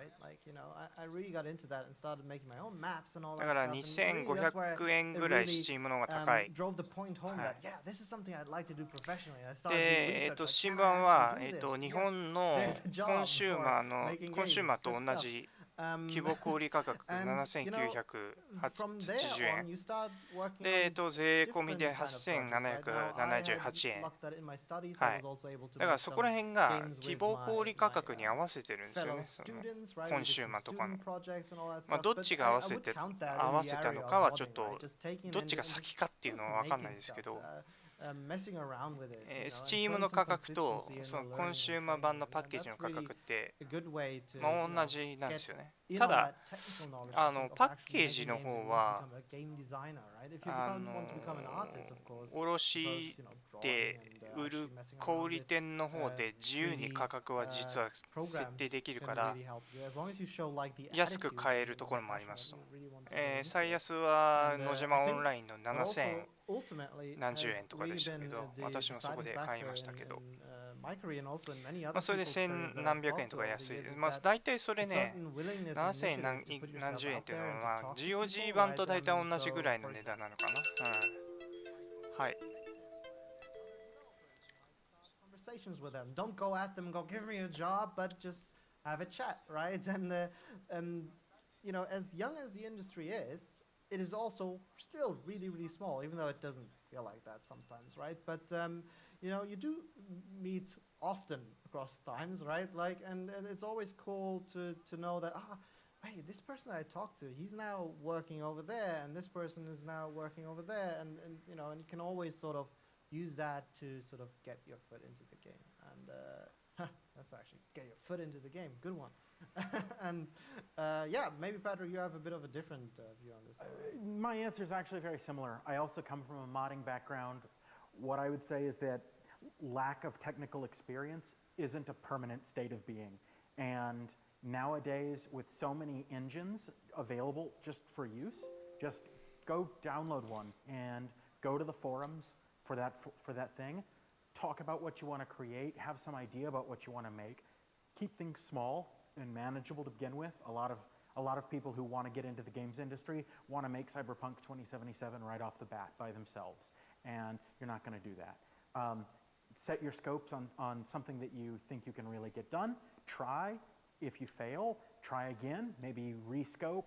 Speaker 1: だから2500円ぐらい Steam の方が高い。で、Steam 版は日本のコンシューマーと同じ希望小売価格
Speaker 4: And,
Speaker 1: 7980
Speaker 4: you know, from there
Speaker 1: 円
Speaker 4: on, you start working
Speaker 1: で、
Speaker 4: on
Speaker 1: 税込み
Speaker 4: different
Speaker 1: で
Speaker 4: kind of projects, right? Now, I had
Speaker 1: 8778 円
Speaker 4: luck that in my studies,
Speaker 1: は
Speaker 4: I
Speaker 1: い
Speaker 4: was also able to
Speaker 1: だから
Speaker 4: make
Speaker 1: そこら
Speaker 4: some
Speaker 1: 辺が
Speaker 4: games
Speaker 1: 希
Speaker 4: with
Speaker 1: 望小売
Speaker 4: my
Speaker 1: 価格に合わせてるんですよ
Speaker 4: fellow
Speaker 1: ね。その
Speaker 4: students, right?
Speaker 1: コ
Speaker 4: We
Speaker 1: ン
Speaker 4: did
Speaker 1: シュー
Speaker 4: some
Speaker 1: マーとかの
Speaker 4: student projects and all that
Speaker 1: まあ
Speaker 4: stuff,
Speaker 1: どっ
Speaker 4: but
Speaker 1: ちが
Speaker 4: I
Speaker 1: 合わせ
Speaker 4: would
Speaker 1: て
Speaker 4: count that
Speaker 1: 合
Speaker 4: in
Speaker 1: わ
Speaker 4: the
Speaker 1: せた
Speaker 4: area
Speaker 1: の
Speaker 4: of
Speaker 1: かは
Speaker 4: modding,
Speaker 1: ちょっと
Speaker 4: right? Just taking
Speaker 1: どっ
Speaker 4: and
Speaker 1: ちが
Speaker 4: just
Speaker 1: 先かっていう
Speaker 4: sort
Speaker 1: の
Speaker 4: of
Speaker 1: は分かんない
Speaker 4: making
Speaker 1: です
Speaker 4: stuff,
Speaker 1: けど、
Speaker 4: messing around with it, you know, and
Speaker 1: Steam
Speaker 4: showing
Speaker 1: の
Speaker 4: some
Speaker 1: 価格と
Speaker 4: consistency in
Speaker 1: そ
Speaker 4: the
Speaker 1: のコン
Speaker 4: learning
Speaker 1: シュー
Speaker 4: and
Speaker 1: マー版の
Speaker 4: training,
Speaker 1: パッ
Speaker 4: and
Speaker 1: ケージの
Speaker 4: that's
Speaker 1: 価
Speaker 4: really
Speaker 1: 格って
Speaker 4: a good way to,
Speaker 1: まあ
Speaker 4: you
Speaker 1: 同
Speaker 4: know,
Speaker 1: じなんで
Speaker 4: get
Speaker 1: すよね。
Speaker 4: in
Speaker 1: た
Speaker 4: on
Speaker 1: だ
Speaker 4: that technical knowledge
Speaker 1: あ
Speaker 4: of
Speaker 1: の
Speaker 4: of
Speaker 1: パッ
Speaker 4: actually
Speaker 1: ケー
Speaker 4: making
Speaker 1: ジの
Speaker 4: games and
Speaker 1: 方
Speaker 4: you want to
Speaker 1: は
Speaker 4: become a game designer, right? If you
Speaker 1: あ
Speaker 4: want to become an
Speaker 1: の
Speaker 4: artist, of course,
Speaker 1: 卸
Speaker 4: because, you know,
Speaker 1: で
Speaker 4: drawing and
Speaker 1: 売る
Speaker 4: actually messing
Speaker 1: 小
Speaker 4: around
Speaker 1: 売
Speaker 4: with
Speaker 1: 店の方で自由に
Speaker 4: 3D
Speaker 1: 価格は実は設
Speaker 4: programs
Speaker 1: 定できる
Speaker 4: can
Speaker 1: から
Speaker 4: really help you as long as you show like the
Speaker 1: 安く
Speaker 4: attitude
Speaker 1: 買え
Speaker 4: and
Speaker 1: ると
Speaker 4: you're
Speaker 1: ころ
Speaker 4: really
Speaker 1: もあります
Speaker 4: passionate,
Speaker 1: と。
Speaker 4: you really want to go into
Speaker 1: 最
Speaker 4: it.
Speaker 1: 安は
Speaker 4: And
Speaker 1: 野
Speaker 4: I
Speaker 1: 島オ
Speaker 4: think
Speaker 1: ンラインの
Speaker 4: what
Speaker 1: 7000
Speaker 4: also ultimately
Speaker 1: 何十
Speaker 4: has
Speaker 1: 円とかで
Speaker 4: really
Speaker 1: したけ
Speaker 4: been
Speaker 1: ど、
Speaker 4: the
Speaker 1: 私もそこ
Speaker 4: deciding
Speaker 1: で買い
Speaker 4: factor
Speaker 1: ましたけ
Speaker 4: in,
Speaker 1: ど、
Speaker 4: my career and also in many
Speaker 1: ま
Speaker 4: other
Speaker 1: あそれで
Speaker 4: people's
Speaker 1: 千
Speaker 4: careers that I've
Speaker 1: 何百円
Speaker 4: talked
Speaker 1: と
Speaker 4: to
Speaker 1: か
Speaker 4: over
Speaker 1: 安
Speaker 4: the
Speaker 1: い
Speaker 4: years
Speaker 1: です。
Speaker 4: is
Speaker 1: まあ
Speaker 4: that
Speaker 1: 大体そ
Speaker 4: a
Speaker 1: れね、
Speaker 4: certain willingness and
Speaker 1: 7000
Speaker 4: initiative
Speaker 1: 何
Speaker 4: to put
Speaker 1: 何十
Speaker 4: yourself
Speaker 1: 円っ
Speaker 4: out
Speaker 1: ていうの
Speaker 4: there
Speaker 1: は
Speaker 4: and
Speaker 1: ま
Speaker 4: to
Speaker 1: あ
Speaker 4: talk to
Speaker 1: GOG
Speaker 4: people,
Speaker 1: 版と
Speaker 4: right?
Speaker 1: 大体
Speaker 4: And
Speaker 1: 同じぐ
Speaker 4: so,
Speaker 1: らいの
Speaker 4: for
Speaker 1: 値
Speaker 4: example,
Speaker 1: 段なのかな。はい。
Speaker 4: conversations with them. Don't go at them, go give me a job, but just have a chat, right? And you know, as young as the industry is, it is also still really, really small, even though it doesn't feel like that sometimes, right? But you know, you do meet often across times, right? Like, and it's always cool to know that hey, this person I talked to, he's now working over there, and this person is now working over there, and you know, and you can always sort of use that to sort of get your foot into the game. And that's actually get your foot into the game. Good one. And yeah, maybe Patrick, you have a bit of a different view on this.
Speaker 2: My answer is actually very similar. I also come from a modding background. What I would say is that lack of technical experience isn't a permanent state of being. And nowadays, with so many engines available just for use, just go download one and go to the forums for that thing. Talk about what you want to create, have some idea about what you want to make. Keep things small and manageable to begin with. A lot of people who want to get into the games industry want to make Cyberpunk 2077 right off the bat by themselves, and you're not going to do that. Set your scopes on something that you think you can really get done. Try. If you fail, try again. Maybe rescope.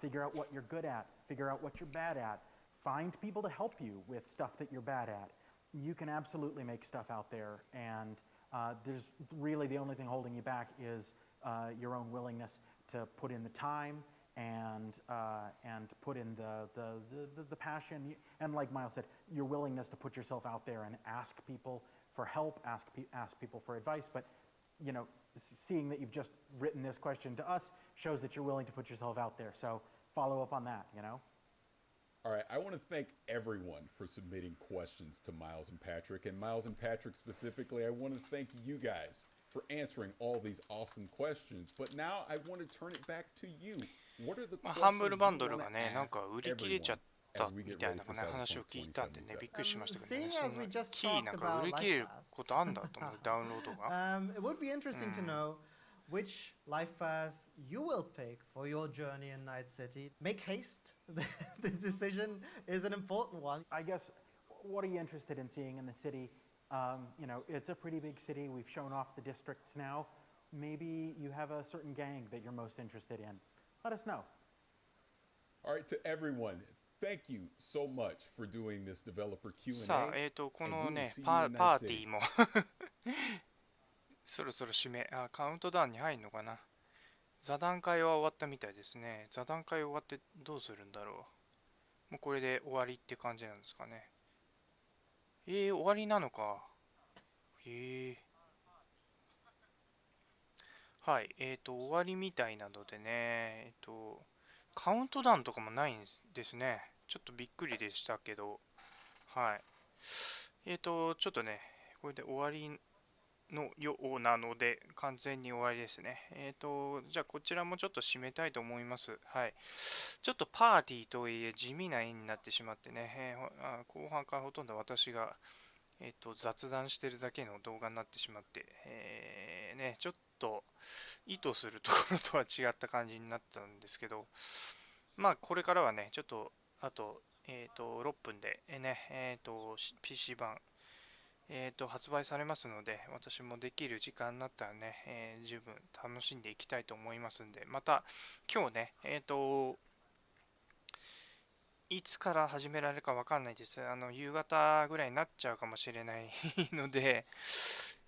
Speaker 2: Figure out what you're good at. Figure out what you're bad at. Find people to help you with stuff that you're bad at. You can absolutely make stuff out there, and there's really the only thing holding you back is your own willingness to put in the time and put in the passion, and like Miles said, your willingness to put yourself out there and ask people for help, ask people for advice. But you know, seeing that you've just written this question to us shows that you're willing to put yourself out there. So follow up on that, you know.
Speaker 3: All right, I want to thank everyone for submitting questions to Miles and Patrick. And Miles and Patrick specifically, I want to thank you guys for answering all these awesome questions. But now I want to turn it back to you. What are the questions
Speaker 1: ハンブルバンドル
Speaker 3: you
Speaker 1: が
Speaker 3: wanna
Speaker 1: ね、なん
Speaker 3: ask
Speaker 1: か売り切れちゃっ
Speaker 3: everyone
Speaker 1: た
Speaker 3: as we
Speaker 1: み
Speaker 3: get
Speaker 1: たい
Speaker 3: ready
Speaker 1: な
Speaker 3: for
Speaker 1: ね話を
Speaker 3: Cyberpunk
Speaker 1: 聞いたんでね、びっ
Speaker 3: 2077?
Speaker 1: くりしましたけどね。
Speaker 4: Seeing
Speaker 1: そ
Speaker 4: as
Speaker 1: んな
Speaker 4: we just
Speaker 1: キーなん
Speaker 4: talked
Speaker 1: か
Speaker 4: about
Speaker 1: 売り切れる
Speaker 4: life
Speaker 1: ことあんだと思う、ダウンロードが。
Speaker 4: it would be interesting to know which life path you will pick for your journey in Night City. Make haste. The decision is an important one.
Speaker 2: I guess, what are you interested in seeing in the city? You know, it's a pretty big city. We've shown off the districts now. Maybe you have a certain gang that you're most interested in. Let us know.
Speaker 3: All right, to everyone, thank you so much for doing this developer Q&A.
Speaker 1: さあ、この
Speaker 3: and we will
Speaker 1: ね
Speaker 3: see you
Speaker 1: パ
Speaker 3: in
Speaker 1: ー
Speaker 3: Night
Speaker 1: ティ
Speaker 3: City.
Speaker 1: ーもそろそろ締め、カウントダウンに入るのかな。座談会は終わったみたいですね。座談会終わってどうするんだろう。もうこれで終わりって感じなんですかね。終わりなのか。はい、終わりみたいなのでね、カウントダウンとかもないんですね。ちょっとびっくりでしたけど、はい。ちょっとね、これで終わりのようなので、完全に終わりですね。じゃあこちらもちょっと締めたいと思います。はい。ちょっとパーティーとはいえ地味な絵になってしまってね、後半からほとんど私が、雑談してるだけの動画になってしまって、ね、ちょっと意図するところとは違った感じになったんですけど、まあこれからはね、ちょっとあと、6分でね、PC 版、発売されますので、私もできる時間になったらね、十分楽しんでいきたいと思いますんで、また今日ね、いつから始められるかわかんないです。夕方ぐらいになっちゃうかもしれないので、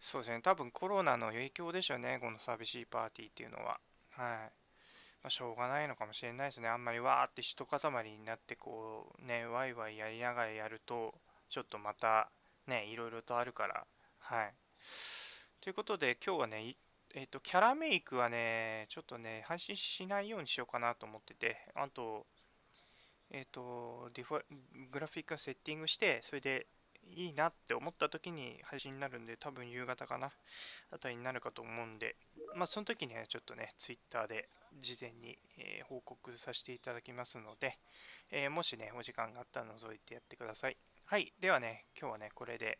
Speaker 1: そうですね、多分コロナの影響でしょうね、この寂しいパーティーっていうのは。はい。しょうがないのかもしれないですね。あんまりわーって一塊になって、こう、ね、ワイワイやりながらやると、ちょっとまた、ね、いろいろとあるから。はい。ということで、今日はね、キャラメイクはね、ちょっとね、配信しないようにしようかなと思ってて、あと、グラフィックのセッティングして、それでいいなって思った時に配信になるんで、多分夕方かな、あたりになるかと思うんで、まあその時にはちょっとね、Twitter で事前に、報告させていただきますので、もしね、お時間があったら覗いてやってください。はい、ではね、今日はね、これで、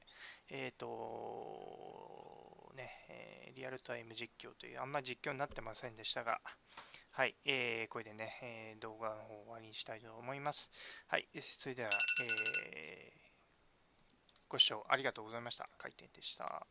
Speaker 1: リアルタイム実況という、あんまり実況になってませんでしたが、はい、これでね、動画の方を終わりにしたいと思います。はい、それでは、ご視聴ありがとうございました。回転でした。